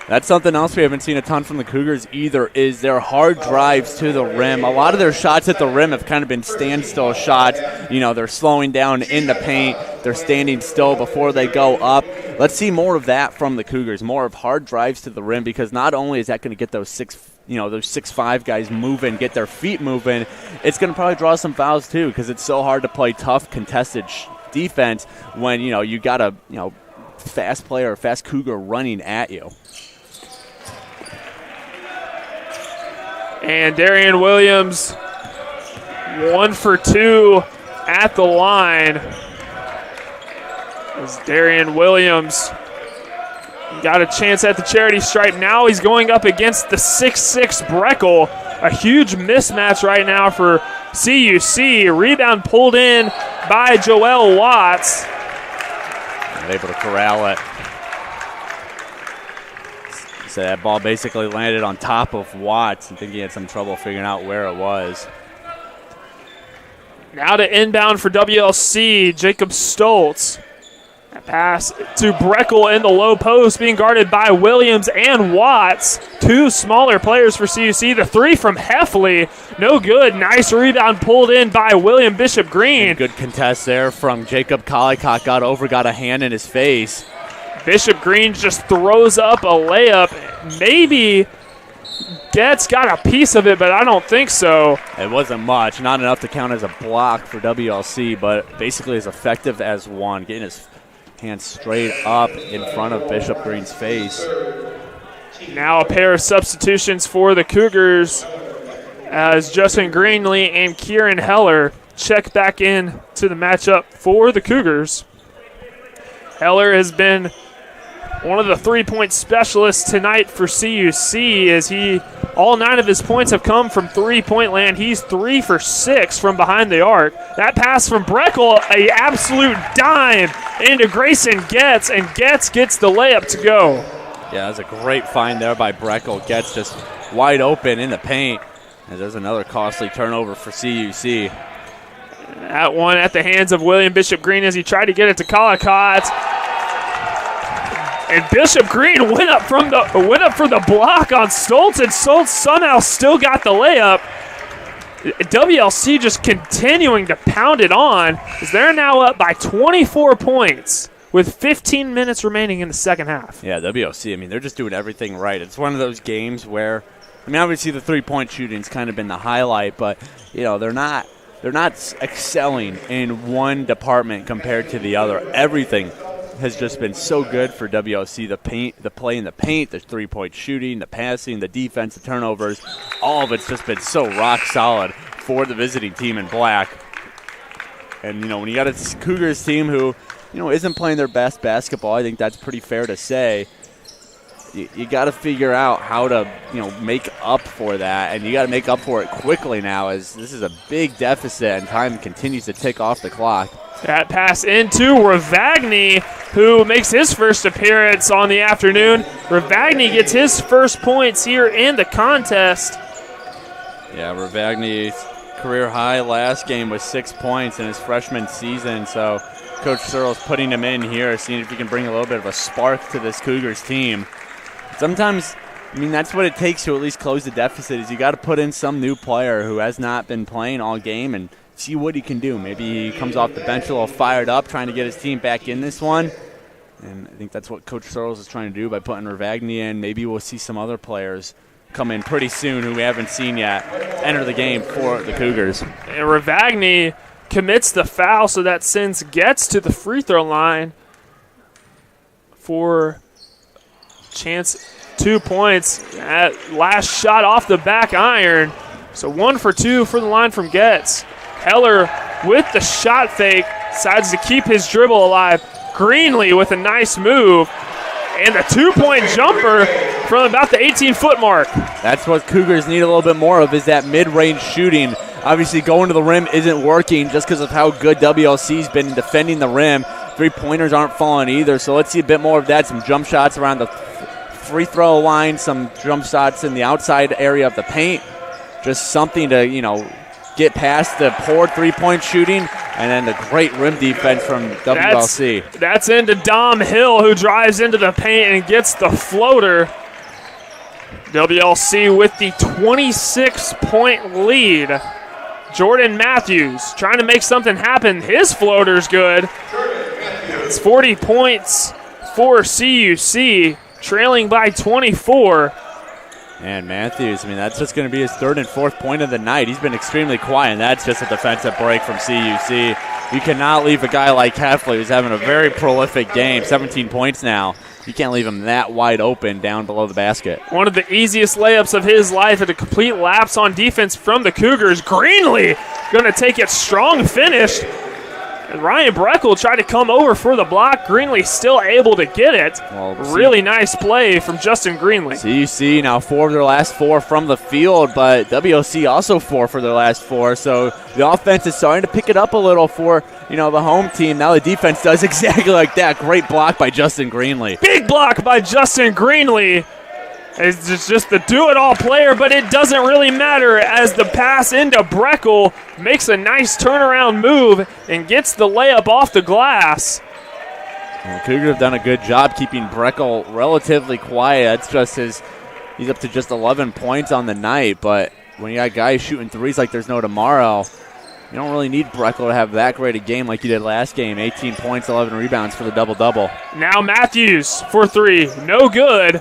Speaker 3: That's something else we haven't seen a ton from the Cougars either, is their hard drives to the rim. A lot of their shots at the rim have kind of been standstill shots. They're slowing down in the paint. They're standing still before they go up. Let's see more of that from the Cougars, more of hard drives to the rim, because not only is that going to get those 6'5" guys moving, get their feet moving, it's going to probably draw some fouls too, because it's so hard to play tough contested defense when, you got a, fast player, a fast Cougar running at you.
Speaker 7: And Darian Williams, 1 for 2 at the line. As Darian Williams got a chance at the charity stripe. Now he's going up against the 6'6" Breckel. A huge mismatch right now for CUC. Rebound pulled in by Joel Watts.
Speaker 3: Able to corral it. So that ball basically landed on top of Watts. I think he had some trouble figuring out where it was.
Speaker 7: Now to inbound for WLC, Jacob Stoltz. That pass to Breckel in the low post, being guarded by Williams and Watts. 2 smaller players for CUC. The 3 from Heffley, no good. Nice rebound pulled in by William Bishop Green.
Speaker 3: And good contest there from Jacob Collicott. Got over, got a hand in his face.
Speaker 7: Bishop Green just throws up a layup. Maybe Getz got a piece of it, but I don't think so.
Speaker 3: It wasn't much. Not enough to count as a block for WLC, but basically as effective as one. Getting his hand straight up in front of Bishop Green's face.
Speaker 7: Now a pair of substitutions for the Cougars as Justin Greenlee and Kieran Heller check back in to the matchup for the Cougars. Heller has been one of the 3-point specialists tonight for CUC, as all 9 of his points have come from 3-point land. He's 3 for 6 from behind the arc. That pass from Breckel, a absolute dime into Grayson Getz, and Getz gets the layup to go.
Speaker 3: Yeah, that's a great find there by Breckel. Getz just wide open in the paint, and there's another costly turnover for CUC.
Speaker 7: That one at the hands of William Bishop Green as he tried to get it to Collicott. And Bishop Green went up for the block on Stoltz, and Stoltz somehow still got the layup. WLC just continuing to pound it on, as they're now up by 24 points with 15 minutes remaining in the second half.
Speaker 3: Yeah, WLC, they're just doing everything right. It's one of those games where, obviously the 3-point shooting's kind of been the highlight, but, they're not excelling in one department compared to the other. Everything has just been so good for WLC. The play in the paint, the 3-point shooting, the passing, the defense, the turnovers, all of it's just been so rock solid for the visiting team in black. And, you know, when you got a Cougars team who, you know, isn't playing their best basketball, I think that's pretty fair to say. You got to figure out how to, you know, make up for that, and you got to make up for it quickly now, as this is a big deficit and time continues to tick off the clock.
Speaker 7: That pass into Ravagny, who makes his first appearance on the afternoon. Ravagny gets his first points here in the contest.
Speaker 3: Yeah, Ravagny's career high last game was 6 points in his freshman season, so Coach Searle's putting him in here, seeing if he can bring a little bit of a spark to this Cougars team. Sometimes, I mean, that's what it takes to at least close the deficit, is you got to put in some new player who has not been playing all game and see what he can do. Maybe he comes off the bench a little fired up, trying to get his team back in this one. And I think that's what Coach Searles is trying to do by putting Ravagny in. Maybe we'll see some other players come in pretty soon who we haven't seen yet enter the game for the Cougars.
Speaker 7: And Ravagny commits the foul, so that sends Getz to the free throw line for chance 2 points. That last shot off the back iron. So 1 for 2 for the line from Getz. Heller with the shot fake decides to keep his dribble alive. Greenlee with a nice move. And the 2-point jumper from about the 18-foot mark.
Speaker 3: That's what Cougars need a little bit more of, is that mid-range shooting. Obviously, going to the rim isn't working just because of how good WLC's been in defending the rim. Three-pointers aren't falling either, so let's see a bit more of that. Some jump shots around the free throw line, some jump shots in the outside area of the paint. Just something to, you know, get past the poor three-point shooting, and then the great rim defense from WLC.
Speaker 7: That's into Dom Hill, who drives into the paint and gets the floater. WLC with the 26-point lead. Jordan Matthews trying to make something happen. His floater's good. It's 40 points for CUC, trailing by 24.
Speaker 3: And Matthews, I mean, that's just going to be his third and fourth point of the night. He's been extremely quiet, and that's just a defensive break from CUC. You cannot leave a guy like Heffley, who's having a very prolific game, 17 points now. You can't leave him that wide open down below the basket.
Speaker 7: One of the easiest layups of his life, and a complete lapse on defense from the Cougars. Greenlee going to take it strong finish. And Ryan Breckel tried to come over for the block. Greenlee still able to get it. Well, really nice play from Justin Greenlee.
Speaker 3: CUC now 4 of their last 4 from the field, but WLC also 4 for their last 4. So the offense is starting to pick it up a little for, you know, the home team. Now the defense does exactly like that. Great block by Justin Greenlee.
Speaker 7: Big block by Justin Greenlee. It's just the do-it-all player, but it doesn't really matter as the pass into Breckel makes a nice turnaround move and gets the layup off the glass.
Speaker 3: Well, the Cougars have done a good job keeping Breckel relatively quiet. It's just he's up to just 11 points on the night, but when you got guys shooting threes like there's no tomorrow, you don't really need Breckel to have that great a game like you did last game. 18 points, 11 rebounds for the double-double.
Speaker 7: Now Matthews for 3, no good.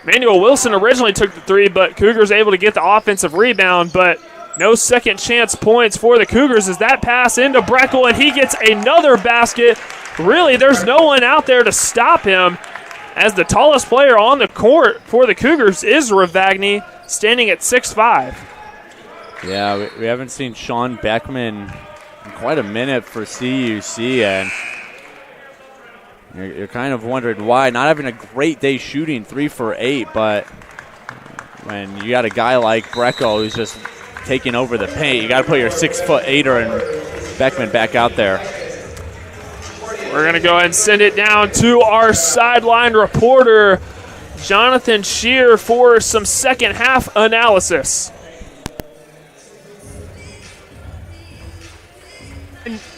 Speaker 7: Manuel Wilson originally took the 3, but Cougars able to get the offensive rebound, but no second chance points for the Cougars as that pass into Breckel, and he gets another basket. Really, there's no one out there to stop him, as the tallest player on the court for the Cougars is Ravagny, standing at 6'5".
Speaker 3: Yeah, we haven't seen Sean Beckman in quite a minute for CUC, and you're kind of wondering why. Not having a great day shooting, 3 for 8, but when you got a guy like Breckel who's just taking over the paint, you got to put your 6'8" and Beckman back out there.
Speaker 7: We're going to go ahead and send it down to our sideline reporter, Jonathan Shear, for some second half analysis.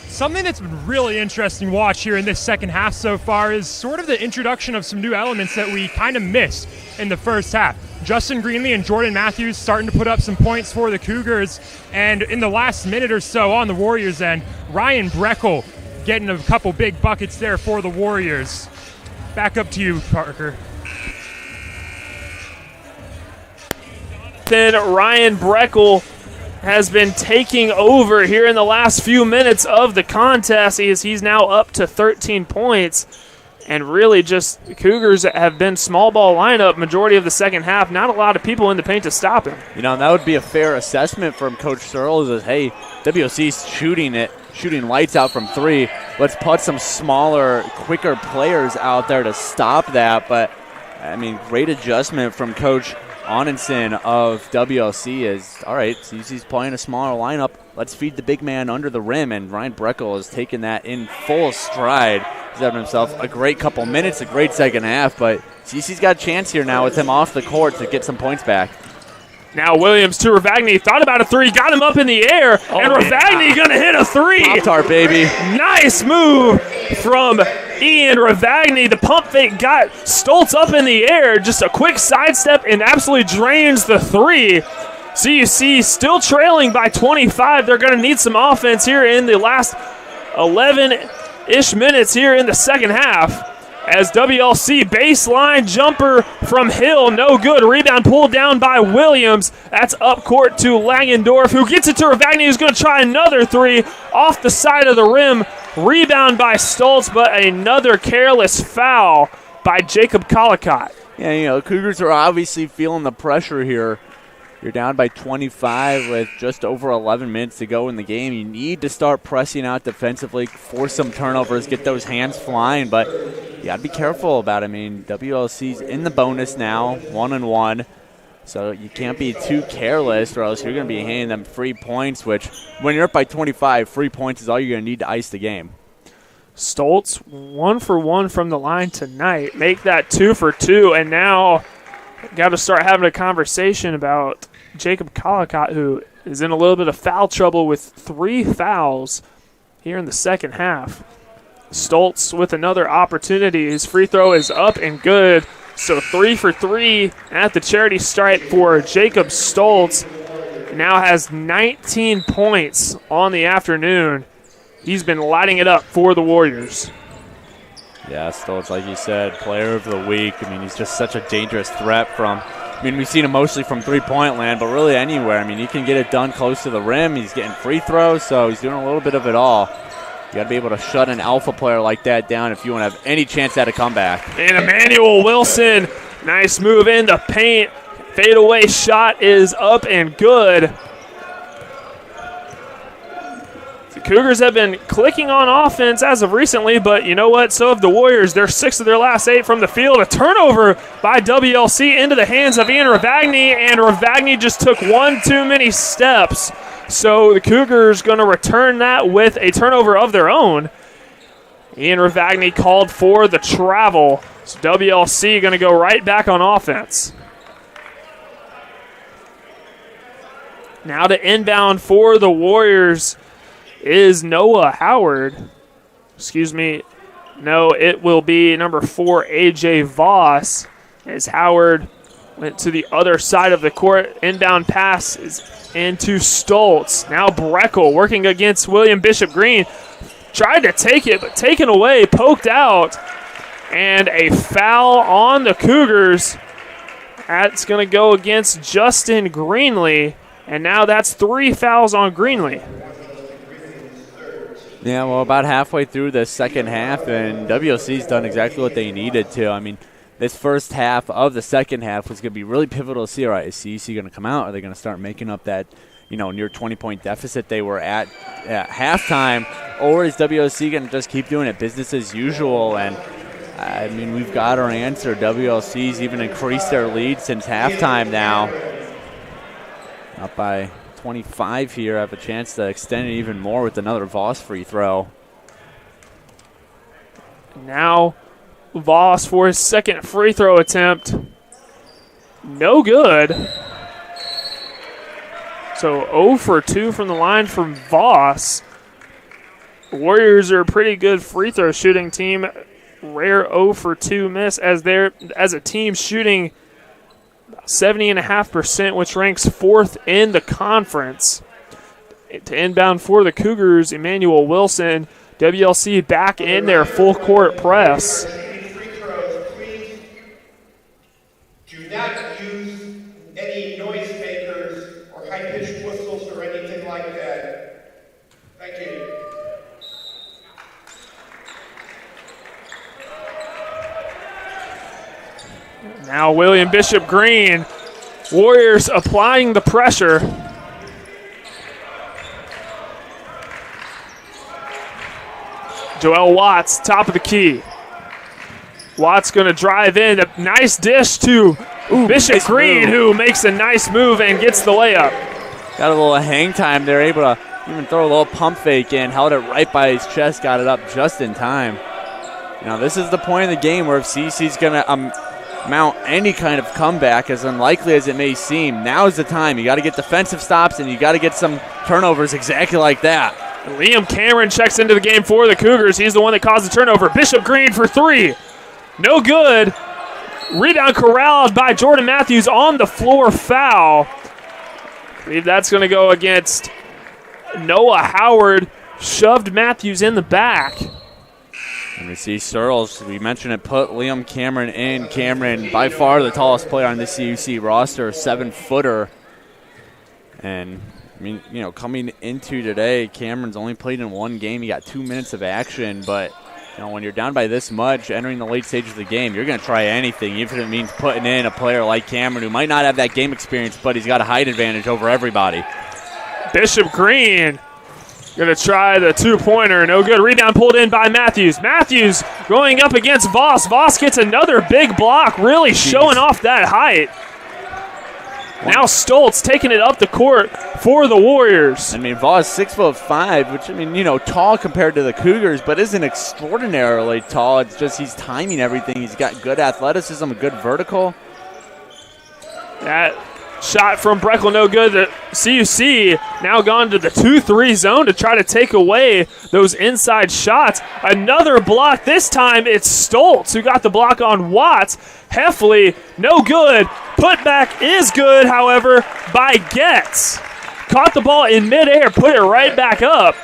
Speaker 4: Something that's been really interesting to watch here in this second half so far is sort of the introduction of some new elements that we kind of missed in the first half. Justin Greenlee and Jordan Matthews starting to put up some points for the Cougars, and in the last minute or so on the Warriors end, Ryan Breckel getting a couple big buckets there for the Warriors. Back up to you, Parker.
Speaker 7: Then Ryan Breckel has been taking over here in the last few minutes of the contest. He's now up to 13 points. And really just Cougars have been small ball lineup majority of the second half. Not a lot of people in the paint to stop him.
Speaker 3: You know, that would be a fair assessment from Coach Searles is, hey, WC's shooting lights out from three. Let's put some smaller, quicker players out there to stop that. But, I mean, great adjustment from Coach Onenson of WLC is, all right, CUC's playing a smaller lineup. Let's feed the big man under the rim, and Ryan Breckel has taken that in full stride. He's having himself a great couple minutes, a great second half, but CUC's got a chance here now with him off the court to get some points back.
Speaker 7: Now Williams to Ravagni, thought about a three, got him up in the air, and Ravagni gonna hit a three.
Speaker 3: Pop-Tart, baby.
Speaker 7: Nice move from Ian Ravagni. The pump fake got Stoltz up in the air, just a quick sidestep and absolutely drains the three. CUC still trailing by 25. They're gonna need some offense here in the last 11-ish minutes here in the second half. As WLC baseline jumper from Hill, no good. Rebound pulled down by Williams. That's up court to Langendorf, who gets it to Ravagni, who's going to try another three off the side of the rim. Rebound by Stoltz, but another careless foul by Jacob Collicott.
Speaker 3: Yeah, you know, Cougars are obviously feeling the pressure here. You're down by 25 with just over 11 minutes to go in the game. You need to start pressing out defensively, force some turnovers, get those hands flying, but you got to be careful about it. I mean, WLC's in the bonus now, 1-1, so you can't be too careless or else you're going to be handing them free points, which when you're up by 25, free points is all you're going to need to ice the game.
Speaker 7: Stoltz 1 for 1 from the line tonight. Make that 2 for 2, and now got to start having a conversation about Jacob Collicott, who is in a little bit of foul trouble with 3 fouls here in the second half. Stoltz with another opportunity. His free throw is up and good. So 3 for 3 at the charity stripe for Jacob Stoltz. Now has 19 points on the afternoon. He's been lighting it up for the Warriors.
Speaker 3: Yeah, Stoltz, like you said, player of the week. I mean, he's just such a dangerous threat from, I mean, we've seen him mostly from three-point land, but really anywhere. I mean, he can get it done close to the rim. He's getting free throws, so he's doing a little bit of it all. You got to be able to shut an alpha player like that down if you want to have any chance at a comeback.
Speaker 7: And Emmanuel Wilson, nice move in the paint. Fadeaway shot is up and good. Cougars have been clicking on offense as of recently, but you know what? So have the Warriors. They're 6 of their last 8 from the field. A turnover by WLC into the hands of Ian Ravagni, and Ravagni just took one too many steps. So the Cougars going to return that with a turnover of their own. Ian Ravagni called for the travel. So WLC going to go right back on offense. Now to inbound for the Warriors is Noah Howard. Excuse me. No, it will be number 4, A.J. Voss, as Howard went to the other side of the court. Inbound pass is into Stoltz. Now Breckel working against William Bishop Green. Tried to take it, but taken away, poked out, and a foul on the Cougars. That's going to go against Justin Greenlee, and now that's 3 fouls on Greenlee.
Speaker 3: Yeah, well, about halfway through the second half, and WLC's done exactly what they needed to. I mean, this first half of the second half was going to be really pivotal to see, all right, is CUC going to come out? Are they going to start making up that, you know, near 20-point deficit they were at halftime? Or is WLC going to just keep doing it business as usual? And, I mean, we've got our answer. WLC's even increased their lead since halftime now. Up by 25 here. Have a chance to extend it even more with another Voss free throw.
Speaker 7: Now Voss for his second free throw attempt. No good. So 0 for 2 from the line from Voss. Warriors are a pretty good free throw shooting team. Rare 0 for 2 miss as a team shooting 70.5%, which ranks 4th in the conference. To inbound for the Cougars, Emmanuel Wilson. WLC back in their full court press.
Speaker 6: Free throws, please. Do not use any noise makers or high-pitched whistles or anything like that. Thank you.
Speaker 7: Now William Bishop Green. Warriors applying the pressure. Joel Watts, top of the key. Watts going to drive in. A nice dish to Bishop
Speaker 3: nice
Speaker 7: Green,
Speaker 3: move.
Speaker 7: who makes a nice move and gets the layup.
Speaker 3: Got a little hang time. They're able to even throw a little pump fake in, held it right by his chest, got it up just in time. Now, this is the point of the game where if CUC's going to mount any kind of comeback, as unlikely as it may seem, now is the time. You got to get defensive stops, and you got to get some turnovers exactly like that.
Speaker 7: Liam Cameron checks into the game for the Cougars. He's the one that caused the turnover. Bishop Green for three. No good. Rebound corralled by Jordan Matthews on the floor foul. I believe that's going to go against Noah Howard. Shoved Matthews in the back.
Speaker 3: And we see Searles, we mentioned it, put Liam Cameron in. Cameron, by far the tallest player on the CUC roster, 7-footer. And, I mean, you know, coming into today, Cameron's only played in one game. He got 2 minutes of action, but, you know, when you're down by this much, entering the late stages of the game, you're going to try anything, even if it means putting in a player like Cameron, who might not have that game experience, but he's got a height advantage over everybody.
Speaker 7: Bishop Green going to try the two-pointer. No good. Rebound pulled in by Matthews. Matthews going up against Voss. Voss gets another big block, really showing off that height. Now Stoltz taking it up the court for the Warriors.
Speaker 3: I mean, Voss 6'5", which, I mean, you know, tall compared to the Cougars, but isn't extraordinarily tall. It's just he's timing everything. He's got good athleticism, a good vertical.
Speaker 7: That shot from Breckle, no good. The CUC now gone to the 2-3 zone to try to take away those inside shots. Another block. This time it's Stoltz who got the block on Watts. Heffley, no good. Putback is good, however, by Getz. Caught the ball in midair, put it right back up.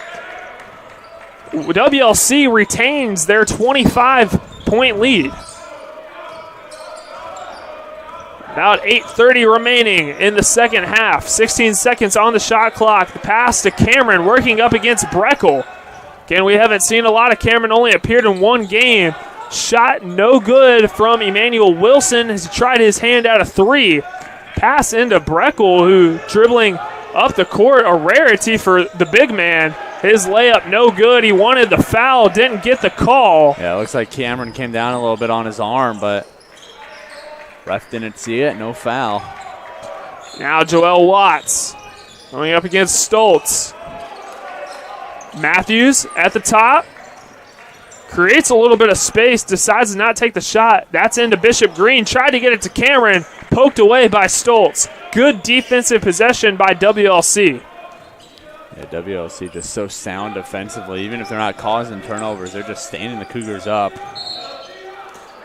Speaker 7: WLC retains their 25-point lead. About 8:30 remaining in the second half. 16 seconds on the shot clock. The pass to Cameron working up against Breckle. Again, we haven't seen a lot of Cameron, only appeared in one game. Shot no good from Emmanuel Wilson as he tried his hand at a three. Pass into Breckle, who dribbling up the court, a rarity for the big man. His layup no good. He wanted the foul, didn't get the call.
Speaker 3: Yeah, it looks like Cameron came down a little bit on his arm, but ref didn't see it, no foul.
Speaker 7: Now Joel Watts going up against Stoltz. Matthews at the top. Creates a little bit of space, decides to not take the shot. That's into Bishop Green. Tried to get it to Cameron. Poked away by Stoltz. Good defensive possession by WLC.
Speaker 3: Yeah, WLC just so sound defensively. Even if they're not causing turnovers, they're just standing the Cougars up.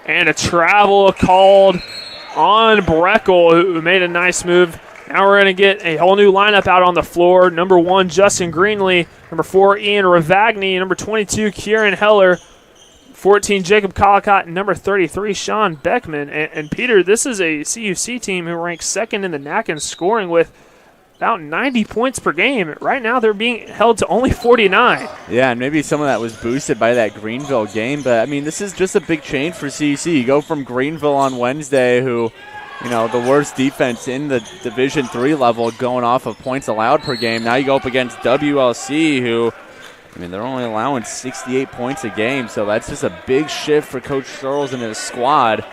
Speaker 7: And a travel called on Breckle, who made a nice move. Now we're going to get a whole new lineup out on the floor. Number 1, Justin Greenlee. Number 4, Ian Ravagni. Number 22, Kieran Heller. 14, Jacob Collicott. And number 33, Sean Beckman. And Peter, this is a CUC team who ranks second in the NAC in scoring with about 90 points per game. Right now they're being held to only 49.
Speaker 3: Yeah, and maybe some of that was boosted by that Greenville game. But, I mean, this is just a big change for CUC. You go from Greenville on Wednesday, who, you know, the worst defense in the Division III level, going off of points allowed per game. Now you go up against WLC, who, I mean, they're only allowing 68 points a game. So that's just a big shift for Coach Searles and his squad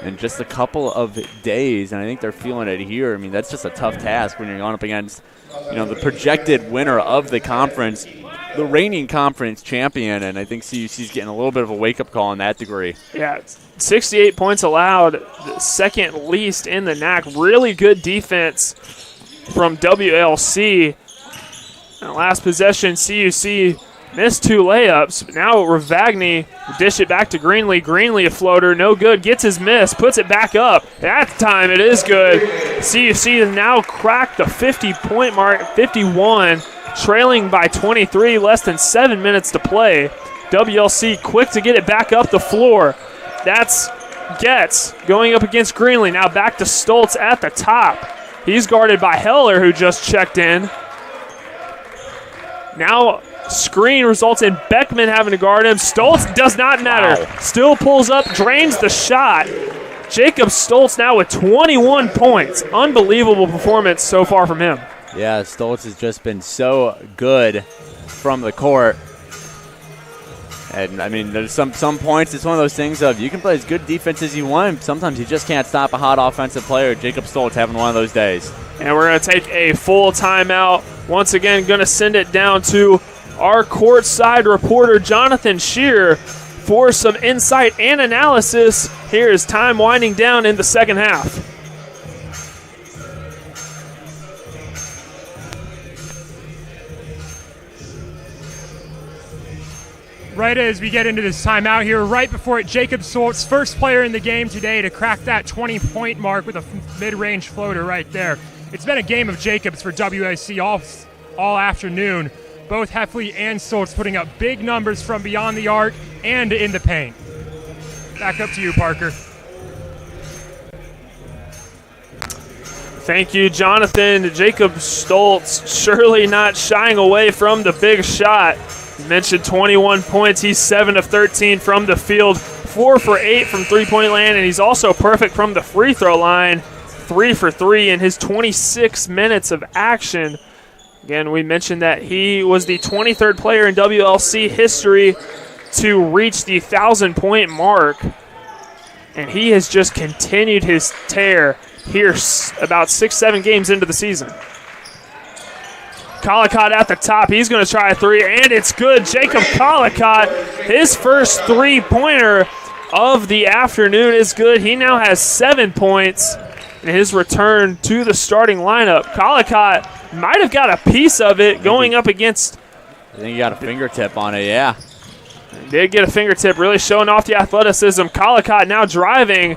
Speaker 3: in just a couple of days, and I think they're feeling it here. I mean, that's just a tough task when you're going up against, you know, the projected winner of the conference, the reigning conference champion, and I think CUC's getting a little bit of a wake-up call in that degree.
Speaker 7: Yeah, 68 points allowed, the second least in the NAC. Really good defense from WLC. And last possession, CUC missed 2 layups, but now Ravagni dish it back to Greenlee. Greenlee a floater, no good, gets his miss, puts it back up. That time it is good. CUC has now cracked the 50-point mark, 51, trailing by 23, less than 7 minutes to play. WLC quick to get it back up the floor. That's Getz going up against Greenlee. Now back to Stoltz at the top. He's guarded by Heller, who just checked in. Now screen results in Beckman having to guard him. Stoltz does not matter. Wow. Still pulls up, drains the shot. Jacob Stoltz now with 21 points. Unbelievable performance so far from him.
Speaker 3: Yeah, Stoltz has just been so good from the court. And, I mean, there's some points, it's one of those things of you can play as good defense as you want. Sometimes you just can't stop a hot offensive player. Jacob Stoltz having one of those days.
Speaker 7: And we're going to take a full timeout. Once again, going to send it down to our courtside reporter, Jonathan Shear, for some insight and analysis. Here's time winding down in the second half.
Speaker 4: Right as we get into this timeout here, right before it, Jacob Stoltz, first player in the game today to crack that 20-point mark with a mid-range floater right there. It's been a game of Jacobs for WLC all afternoon. Both Heffley and Stoltz putting up big numbers from beyond the arc and in the paint. Back up to you, Parker.
Speaker 7: Thank you, Jonathan. Jacob Stoltz surely not shying away from the big shot. You mentioned 21 points. He's 7 of 13 from the field, 4 for 8 from three-point land, and he's also perfect from the free throw line, 3 for 3 in his 26 minutes of action. Again, we mentioned that he was the 23rd player in WLC history to reach the 1,000-point mark, and he has just continued his tear here about 6-7 games into the season. Collicott at the top. He's going to try a three, and it's good. Jacob Collicott, his first three-pointer of the afternoon is good. He now has 7 points in his return to the starting lineup. Collicott might have got a piece of it going up against.
Speaker 3: I think he got a fingertip on it, yeah.
Speaker 7: Did get a fingertip, really showing off the athleticism. Collicott now driving,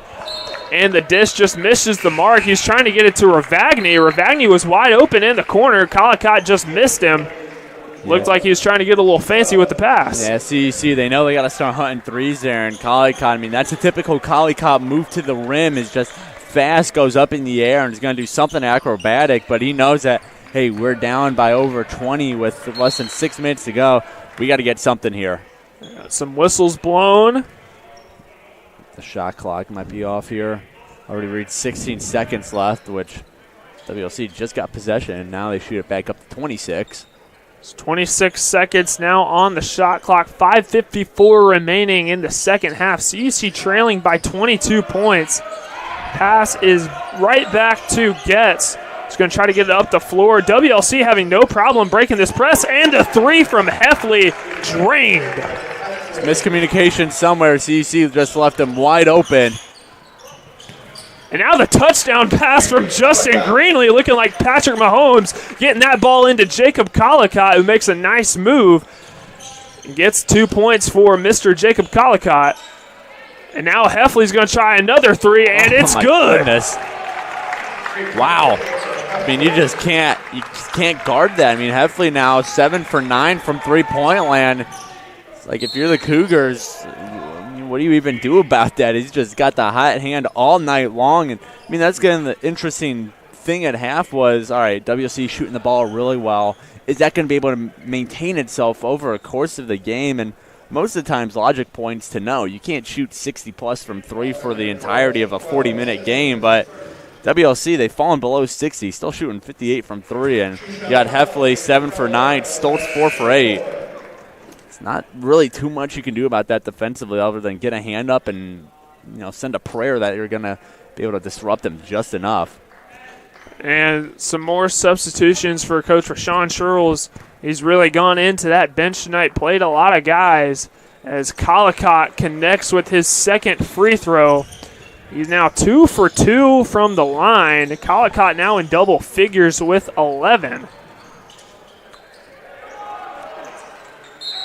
Speaker 7: and the dish just misses the mark. He's trying to get it to Ravagny. Ravagny was wide open in the corner. Collicott just missed him. Looked like he was trying to get a little fancy with the pass.
Speaker 3: Yeah, CUC, they know they got to start hunting threes there. And Collicott, I mean, that's a typical Collicott move to the rim, is just fast, goes up in the air, and is going to do something acrobatic. But he knows that, hey, we're down by over 20 with less than 6 minutes to go. We got to get something here.
Speaker 7: Got some whistles blown.
Speaker 3: The shot clock might be off here. Already reached 16 seconds left, which WLC just got possession, and now they shoot it back up to 26.
Speaker 7: It's 26 seconds now on the shot clock. 5:54 remaining in the second half. CUC trailing by 22 points. Pass is right back to Getz. He's going to try to get it up the floor. WLC having no problem breaking this press, and a three from Heffley, drained.
Speaker 3: Miscommunication somewhere. CUC just left him wide open.
Speaker 7: And now the touchdown pass from Justin Greenlee, looking like Patrick Mahomes, getting that ball into Jacob Collicott, who makes a nice move. Gets 2 points for Mr. Jacob Collicott. And now Heffley's going to try another three, and it's good.
Speaker 3: Goodness. Wow. I mean, you just can't guard that. I mean, Heffley now 7 for 9 from three-point land. It's like, if you're the Cougars, what do you even do about that? He's just got the hot hand all night long. And I mean, that's getting the interesting thing at half was, all right, WC shooting the ball really well. Is that going to be able to maintain itself over a course of the game? And most of the times, logic points to no. You can't shoot 60-plus from three for the entirety of a 40-minute game. But WLC, they've fallen below 60, still shooting 58 from three. And you got Heffley 7 for 9, Stoltz 4 for 8. Not really too much you can do about that defensively other than get a hand up and, you know, send a prayer that you're going to be able to disrupt them just enough.
Speaker 7: And some more substitutions for Coach Rashawn Sherles. He's really gone into that bench tonight, played a lot of guys as Collicott connects with his second free throw. He's now 2 for 2 from the line. Collicott now in double figures with 11.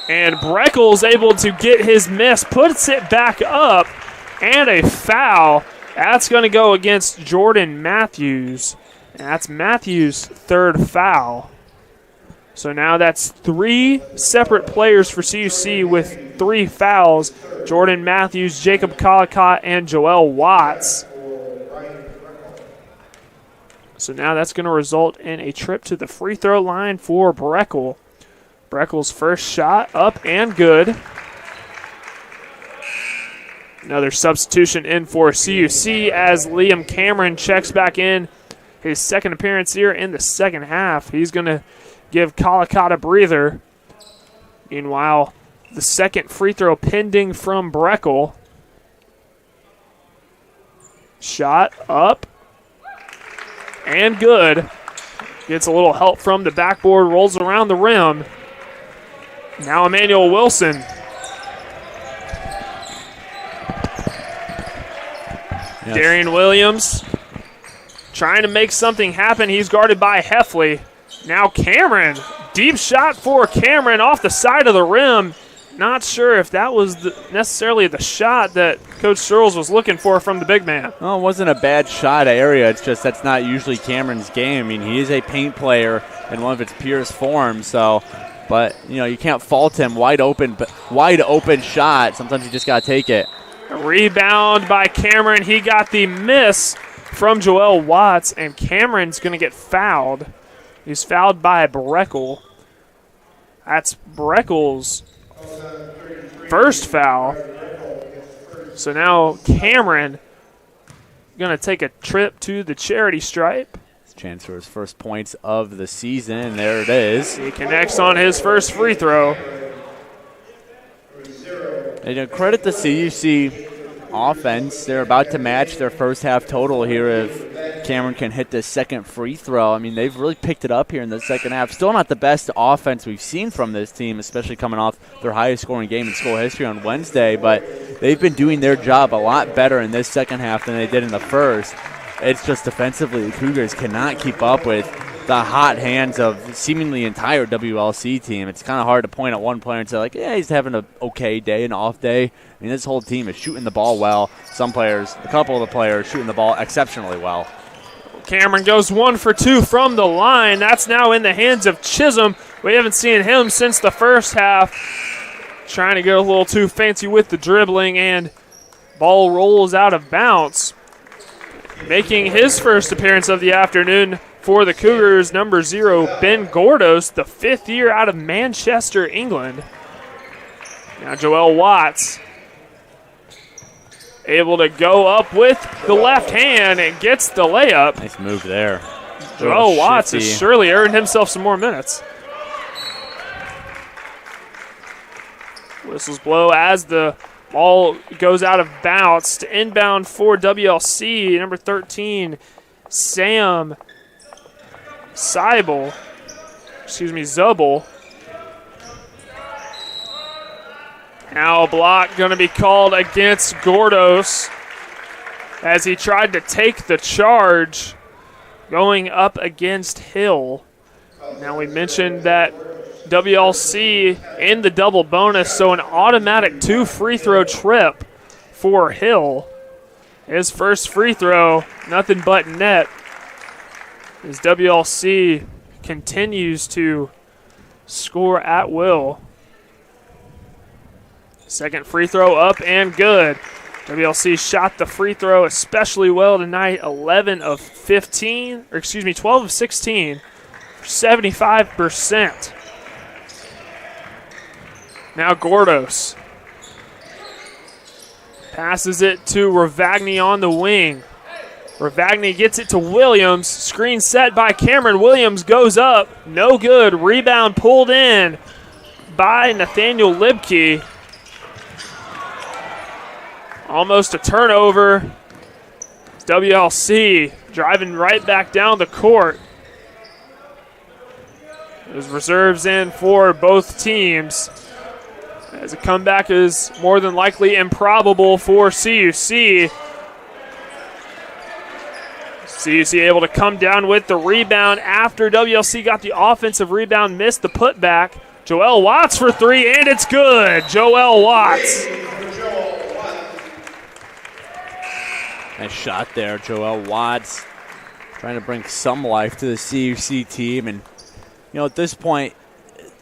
Speaker 7: And Breckel's able to get his miss, puts it back up, and a foul. That's going to go against Jordan Matthews. And that's Matthews' third foul. So now that's 3 separate players for CUC with 3 fouls. Jordan Matthews, Jacob Collicott, and Joel Watts. So now that's going to result in a trip to the free throw line for Breckel. Breckel's first shot up and good. Another substitution in for CUC as Liam Cameron checks back in. His second appearance here in the second half. He's going to give Collicott a breather. Meanwhile, The second free throw pending from Breckel. Shot up and good. Gets a little help from the backboard, rolls around the rim. Now Emmanuel Wilson.
Speaker 3: Yes.
Speaker 7: Darian Williams trying to make something happen. He's guarded by Heffley. Now Cameron. Deep shot for Cameron off the side of the rim. Not sure if that was necessarily the shot that Coach Searles was looking for from the big man.
Speaker 3: Well, it wasn't a bad shot area. It's just that's not usually Cameron's game. I mean, he is a paint player in one of its purest forms. So, but you can't fault him. Wide open shot. Sometimes you just gotta take it.
Speaker 7: A rebound by Cameron. He got the miss from Joel Watts, and Cameron's going to get fouled. He's fouled by Breckel. That's Breckel's first foul. So now Cameron going to take a trip to the charity stripe.
Speaker 3: Chance for his first points of the season. There it is.
Speaker 7: He connects on his first free throw.
Speaker 3: And credit the CUC offense. They're about to match their first half total here if Cameron can hit the second free throw. I mean, they've really picked it up here in the second half. Still not the best offense we've seen from this team, especially coming off their highest scoring game in school history on Wednesday, but they've been doing their job a lot better in this second half than they did in the first. It's just defensively, the Cougars cannot keep up with the hot hands of seemingly entire WLC team. It's kind of hard to point at one player and say, he's having an okay day, an off day. I mean, this whole team is shooting the ball well. Some players, a couple of the players, shooting the ball exceptionally well.
Speaker 7: Cameron goes 1 for 2 from the line. That's now in the hands of Chisholm. We haven't seen him since the first half. Trying to get a little too fancy with the dribbling, and ball rolls out of bounds. Making his first appearance of the afternoon for the Cougars, number 0, Ben Gordos, the 5th year out of Manchester, England. Now Joel Watts able to go up with the left hand and gets the layup.
Speaker 3: Nice move there.
Speaker 7: Joel Watts has surely earned himself some more minutes. Whistles blow as the ball goes out of bounds to inbound for WLC, number 13, Sam Zubel. Now a block going to be called against Gordos as he tried to take the charge going up against Hill. Now we mentioned that WLC in the double bonus, so an automatic 2 free throw trip for Hill. His first free throw, nothing but net, as WLC continues to score at will. Second free throw up and good. WLC shot the free throw especially well tonight, 12 of 16, 75%. Now Gordos passes it to Ravagni on the wing. Ravagni gets it to Williams. Screen set by Cameron. Williams goes up. No good. Rebound pulled in by Nathaniel Libke. Almost a turnover. WLC driving right back down the court. There's reserves in for both teams, as a comeback is more than likely improbable for CUC. CUC able to come down with the rebound after WLC got the offensive rebound, missed the putback. Joel Watts for 3, and it's good. Joel Watts.
Speaker 3: Nice shot there, Joel Watts. Trying to bring some life to the CUC team. And, at this point,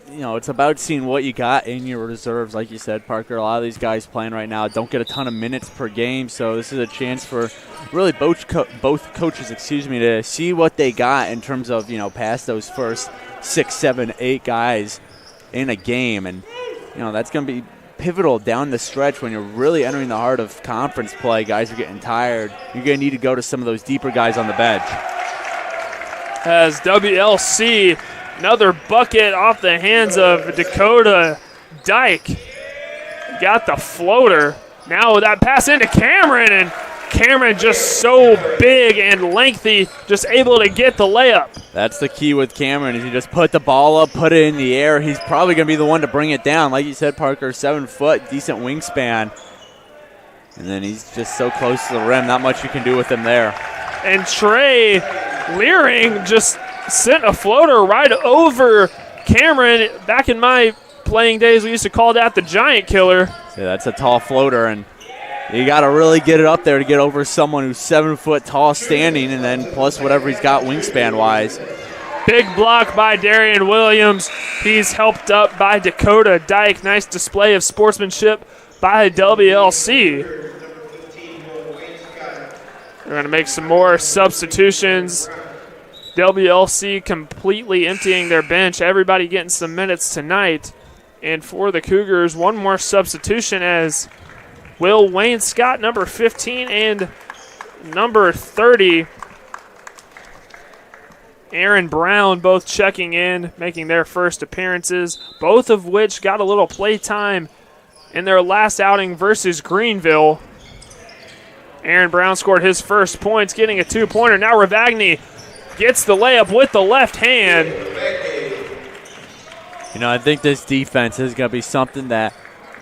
Speaker 3: it's about seeing what you got in your reserves. Like you said, Parker, a lot of these guys playing right now don't get a ton of minutes per game, so this is a chance for really both coaches, to see what they got in terms of, past those first 6, 7, 8 guys in a game. And, that's going to be pivotal down the stretch when you're really entering the heart of conference play. Guys are getting tired. You're going to need to go to some of those deeper guys on the bench.
Speaker 7: As WLC, another bucket off the hands of Dakota Dyke. got the floater. Now that pass into Cameron, and Cameron just so big and lengthy, just able to get the layup.
Speaker 3: That's the key with Cameron, is you just put the ball up, put it in the air. He's probably going to be the one to bring it down. Like you said, Parker, 7 foot, decent wingspan. And then he's just so close to the rim, not much you can do with him there.
Speaker 7: And Trey Leering just sent a floater right over Cameron. Back in my playing days, we used to call that the giant killer.
Speaker 3: So that's a tall floater, and you got to really get it up there to get over someone who's 7 foot tall standing, and then plus whatever he's got wingspan-wise.
Speaker 7: Big block by Darian Williams. He's helped up by Dakota Dyke. Nice display of sportsmanship by WLC. They're going to make some more substitutions. WLC completely emptying their bench. Everybody getting some minutes tonight. And for the Cougars, one more substitution as Will Wayne Scott, number 15, and number 30, Aaron Brown, both checking in, making their first appearances, both of which got a little play time in their last outing versus Greenville. Aaron Brown scored his first points, getting a 2-pointer. Now Ravagni gets the layup with the left hand.
Speaker 3: You know, I think this defense is going to be something that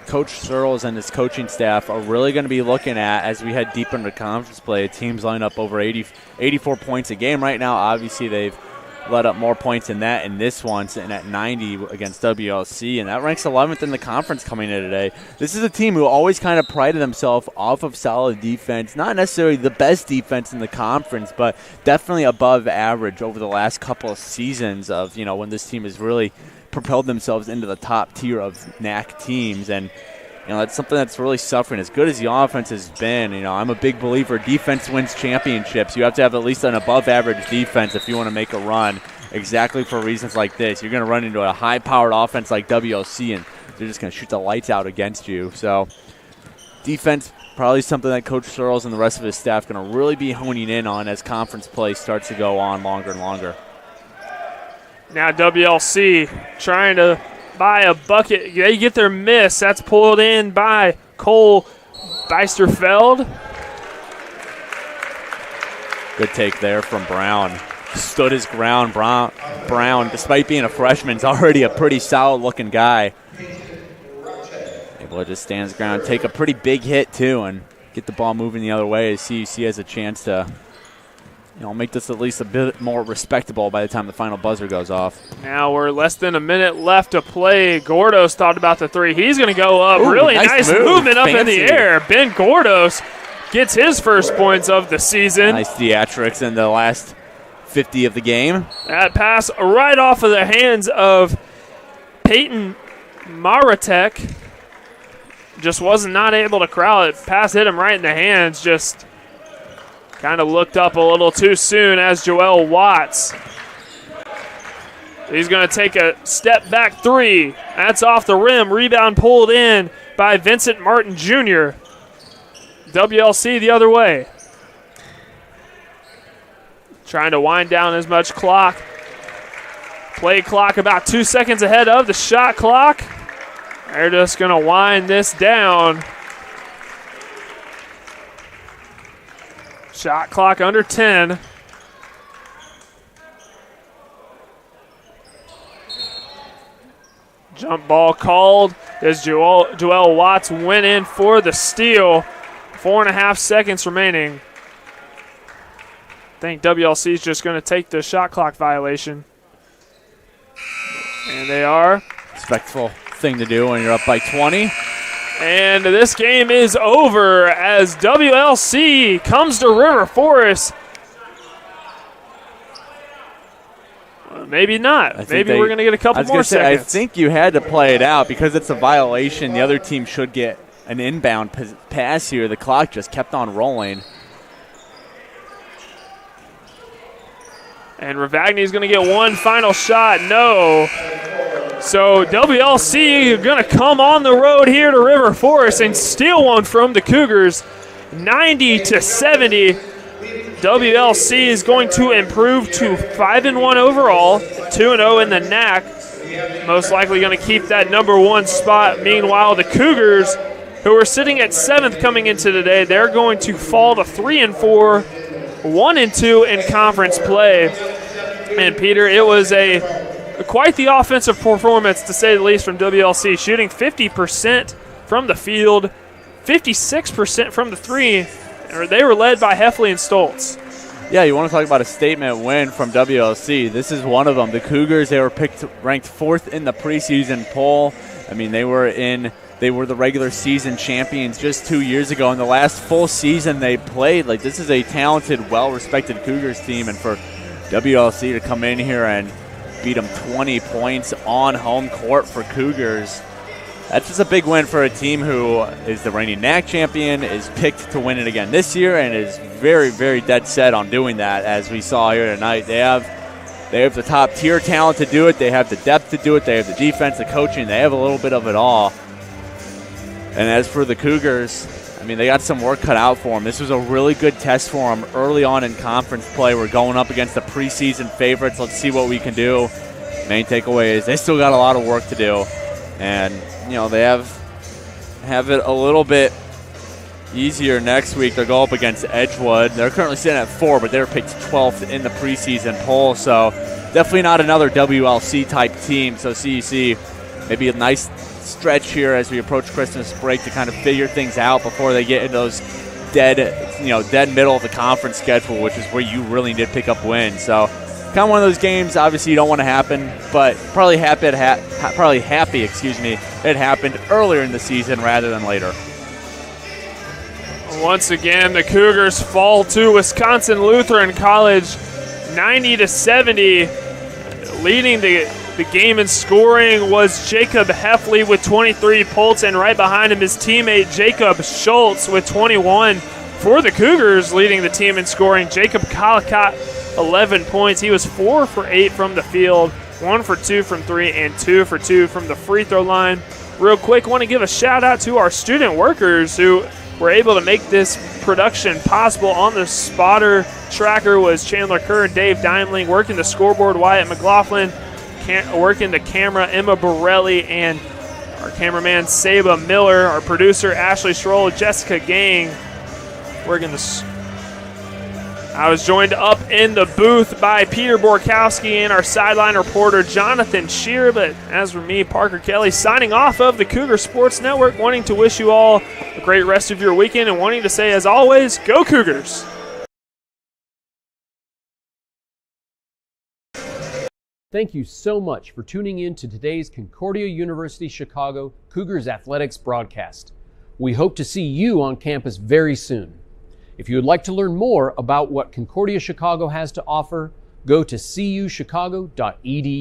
Speaker 3: Coach Searles and his coaching staff are really going to be looking at as we head deep into conference play. Teams line up over 84 points a game right now. Obviously, they've let up more points than that in this one, sitting at 90 against WLC, and that ranks 11th in the conference coming in today. This is a team who always kind of prided themselves off of solid defense. Not necessarily the best defense in the conference, but definitely above average over the last couple of seasons of, you know, when this team has really propelled themselves into the top tier of NAC teams. And you know, that's something that's really suffering. As good as the offense has been, you know, I'm a big believer defense wins championships. You have to have at least an above-average defense if you want to make a run, exactly for reasons like this. You're going to run into a high-powered offense like WLC, and they're just going to shoot the lights out against you. So defense, probably something that Coach Searles and the rest of his staff are going to really be honing in on as conference play starts to go on longer and longer.
Speaker 7: Now WLC trying to buy a bucket. They get their miss. That's pulled in by Cole Beisterfeld.
Speaker 3: Good take there from Brown. Stood his ground. Brown, despite being a freshman, is already a pretty solid-looking guy. Able to just stand his ground, take a pretty big hit, too, and get the ball moving the other way. CUC has a chance to, you know, make this at least a bit more respectable by the time the final buzzer goes off.
Speaker 7: Now we're less than a minute left to play. Gordos thought about the three. He's going to go up.
Speaker 3: Ooh,
Speaker 7: really nice movement up in the air. Ben Gordos gets his first points of the season.
Speaker 3: Nice theatrics in the last 50 of the game.
Speaker 7: That pass right off of the hands of Peyton Maratek. Just was not able to corral it. Pass hit him right in the hands. Just kind of looked up a little too soon as Joel Watts. He's going to take a step back three. That's off the rim. Rebound pulled in by Vincent Martin Jr. WLC the other way. Trying to wind down as much clock. Play clock about 2 seconds ahead of the shot clock. They're just going to wind this down. Shot clock under 10. Jump ball called as Joel Watts went in for the steal. 4.5 seconds remaining. I think WLC is just going to take the shot clock violation. And they are.
Speaker 3: Respectful thing to do when you're up by 20.
Speaker 7: And this game is over as WLC comes to River Forest. Maybe not. Maybe we're going to get a couple more seconds.
Speaker 3: I think you had to play it out because it's a violation. The other team should get an inbound pass here. The clock just kept on rolling.
Speaker 7: And Ravagni is going to get one final shot. No. So WLC going to come on the road here to River Forest and steal one from the Cougars, 90-70. WLC is going to improve to 5-1 overall, 2-0 in the NAC. most likely going to keep that number 1 spot. Meanwhile, the Cougars, who are sitting at 7th coming into today, they're going to fall to 3-4, 1-2 in conference play. And Peter, it was quite the offensive performance, to say the least, from WLC, shooting 50% from the field, 56% from the three. They were led by Heffley and Stoltz.
Speaker 3: Yeah, you want to talk about a statement win from WLC. This is one of them. The Cougars, they were ranked 4th in the preseason poll. I mean, they were the regular season champions just 2 years ago. In the last full season they played, this is a talented, well-respected Cougars team, and for WLC to come in here and beat them 20 points on home court for Cougars, that's just a big win for a team who is the reigning NAC champion, is picked to win it again this year, and is very, very dead set on doing that, as we saw here tonight. They have the top-tier talent to do it. They have the depth to do it. They have the defense, the coaching. They have a little bit of it all. And as for the Cougars, I mean, they got some work cut out for them. This was a really good test for them early on in conference play. We're going up against the preseason favorites. Let's see what we can do. Main takeaway is they still got a lot of work to do. And, they have it a little bit easier next week. They'll go up against Edgewood. They're currently sitting at 4, but they were picked 12th in the preseason poll. So definitely not another WLC-type team. So CUC, maybe a nice stretch here as we approach Christmas break to kind of figure things out before they get into those dead middle of the conference schedule, which is where you really need to pick up wins. So kind of one of those games obviously you don't want to happen, but probably happy it happened earlier in the season rather than later.
Speaker 7: Once again, the Cougars fall to Wisconsin Lutheran College 90-70. Leading the game in scoring was Jacob Heffley with 23 points, and right behind him his teammate Jacob Schultz with 21. For the Cougars, leading the team in scoring, Jacob Collicott, 11 points. He was 4 for 8 from the field, 1 for 2 from 3, and 2 for 2 from the free throw line. Real quick, want to give a shout out to our student workers who were able to make this production possible. On the spotter tracker was Chandler Kerr and Dave Dimling. Working the scoreboard, Wyatt McLaughlin. Working the camera, Emma Borelli, and our cameraman, Saba Miller. Our producer, Ashley Stroll, Jessica Gang. Working this. I was joined up in the booth by Peter Borkowski and our sideline reporter, Jonathan Shear. But as for me, Parker Kelly, signing off of the Cougar Sports Network, wanting to wish you all a great rest of your weekend and wanting to say, as always, go Cougars!
Speaker 5: Thank you so much for tuning in to today's Concordia University Chicago Cougars Athletics broadcast. We hope to see you on campus very soon. If you would like to learn more about what Concordia Chicago has to offer, go to cuchicago.edu.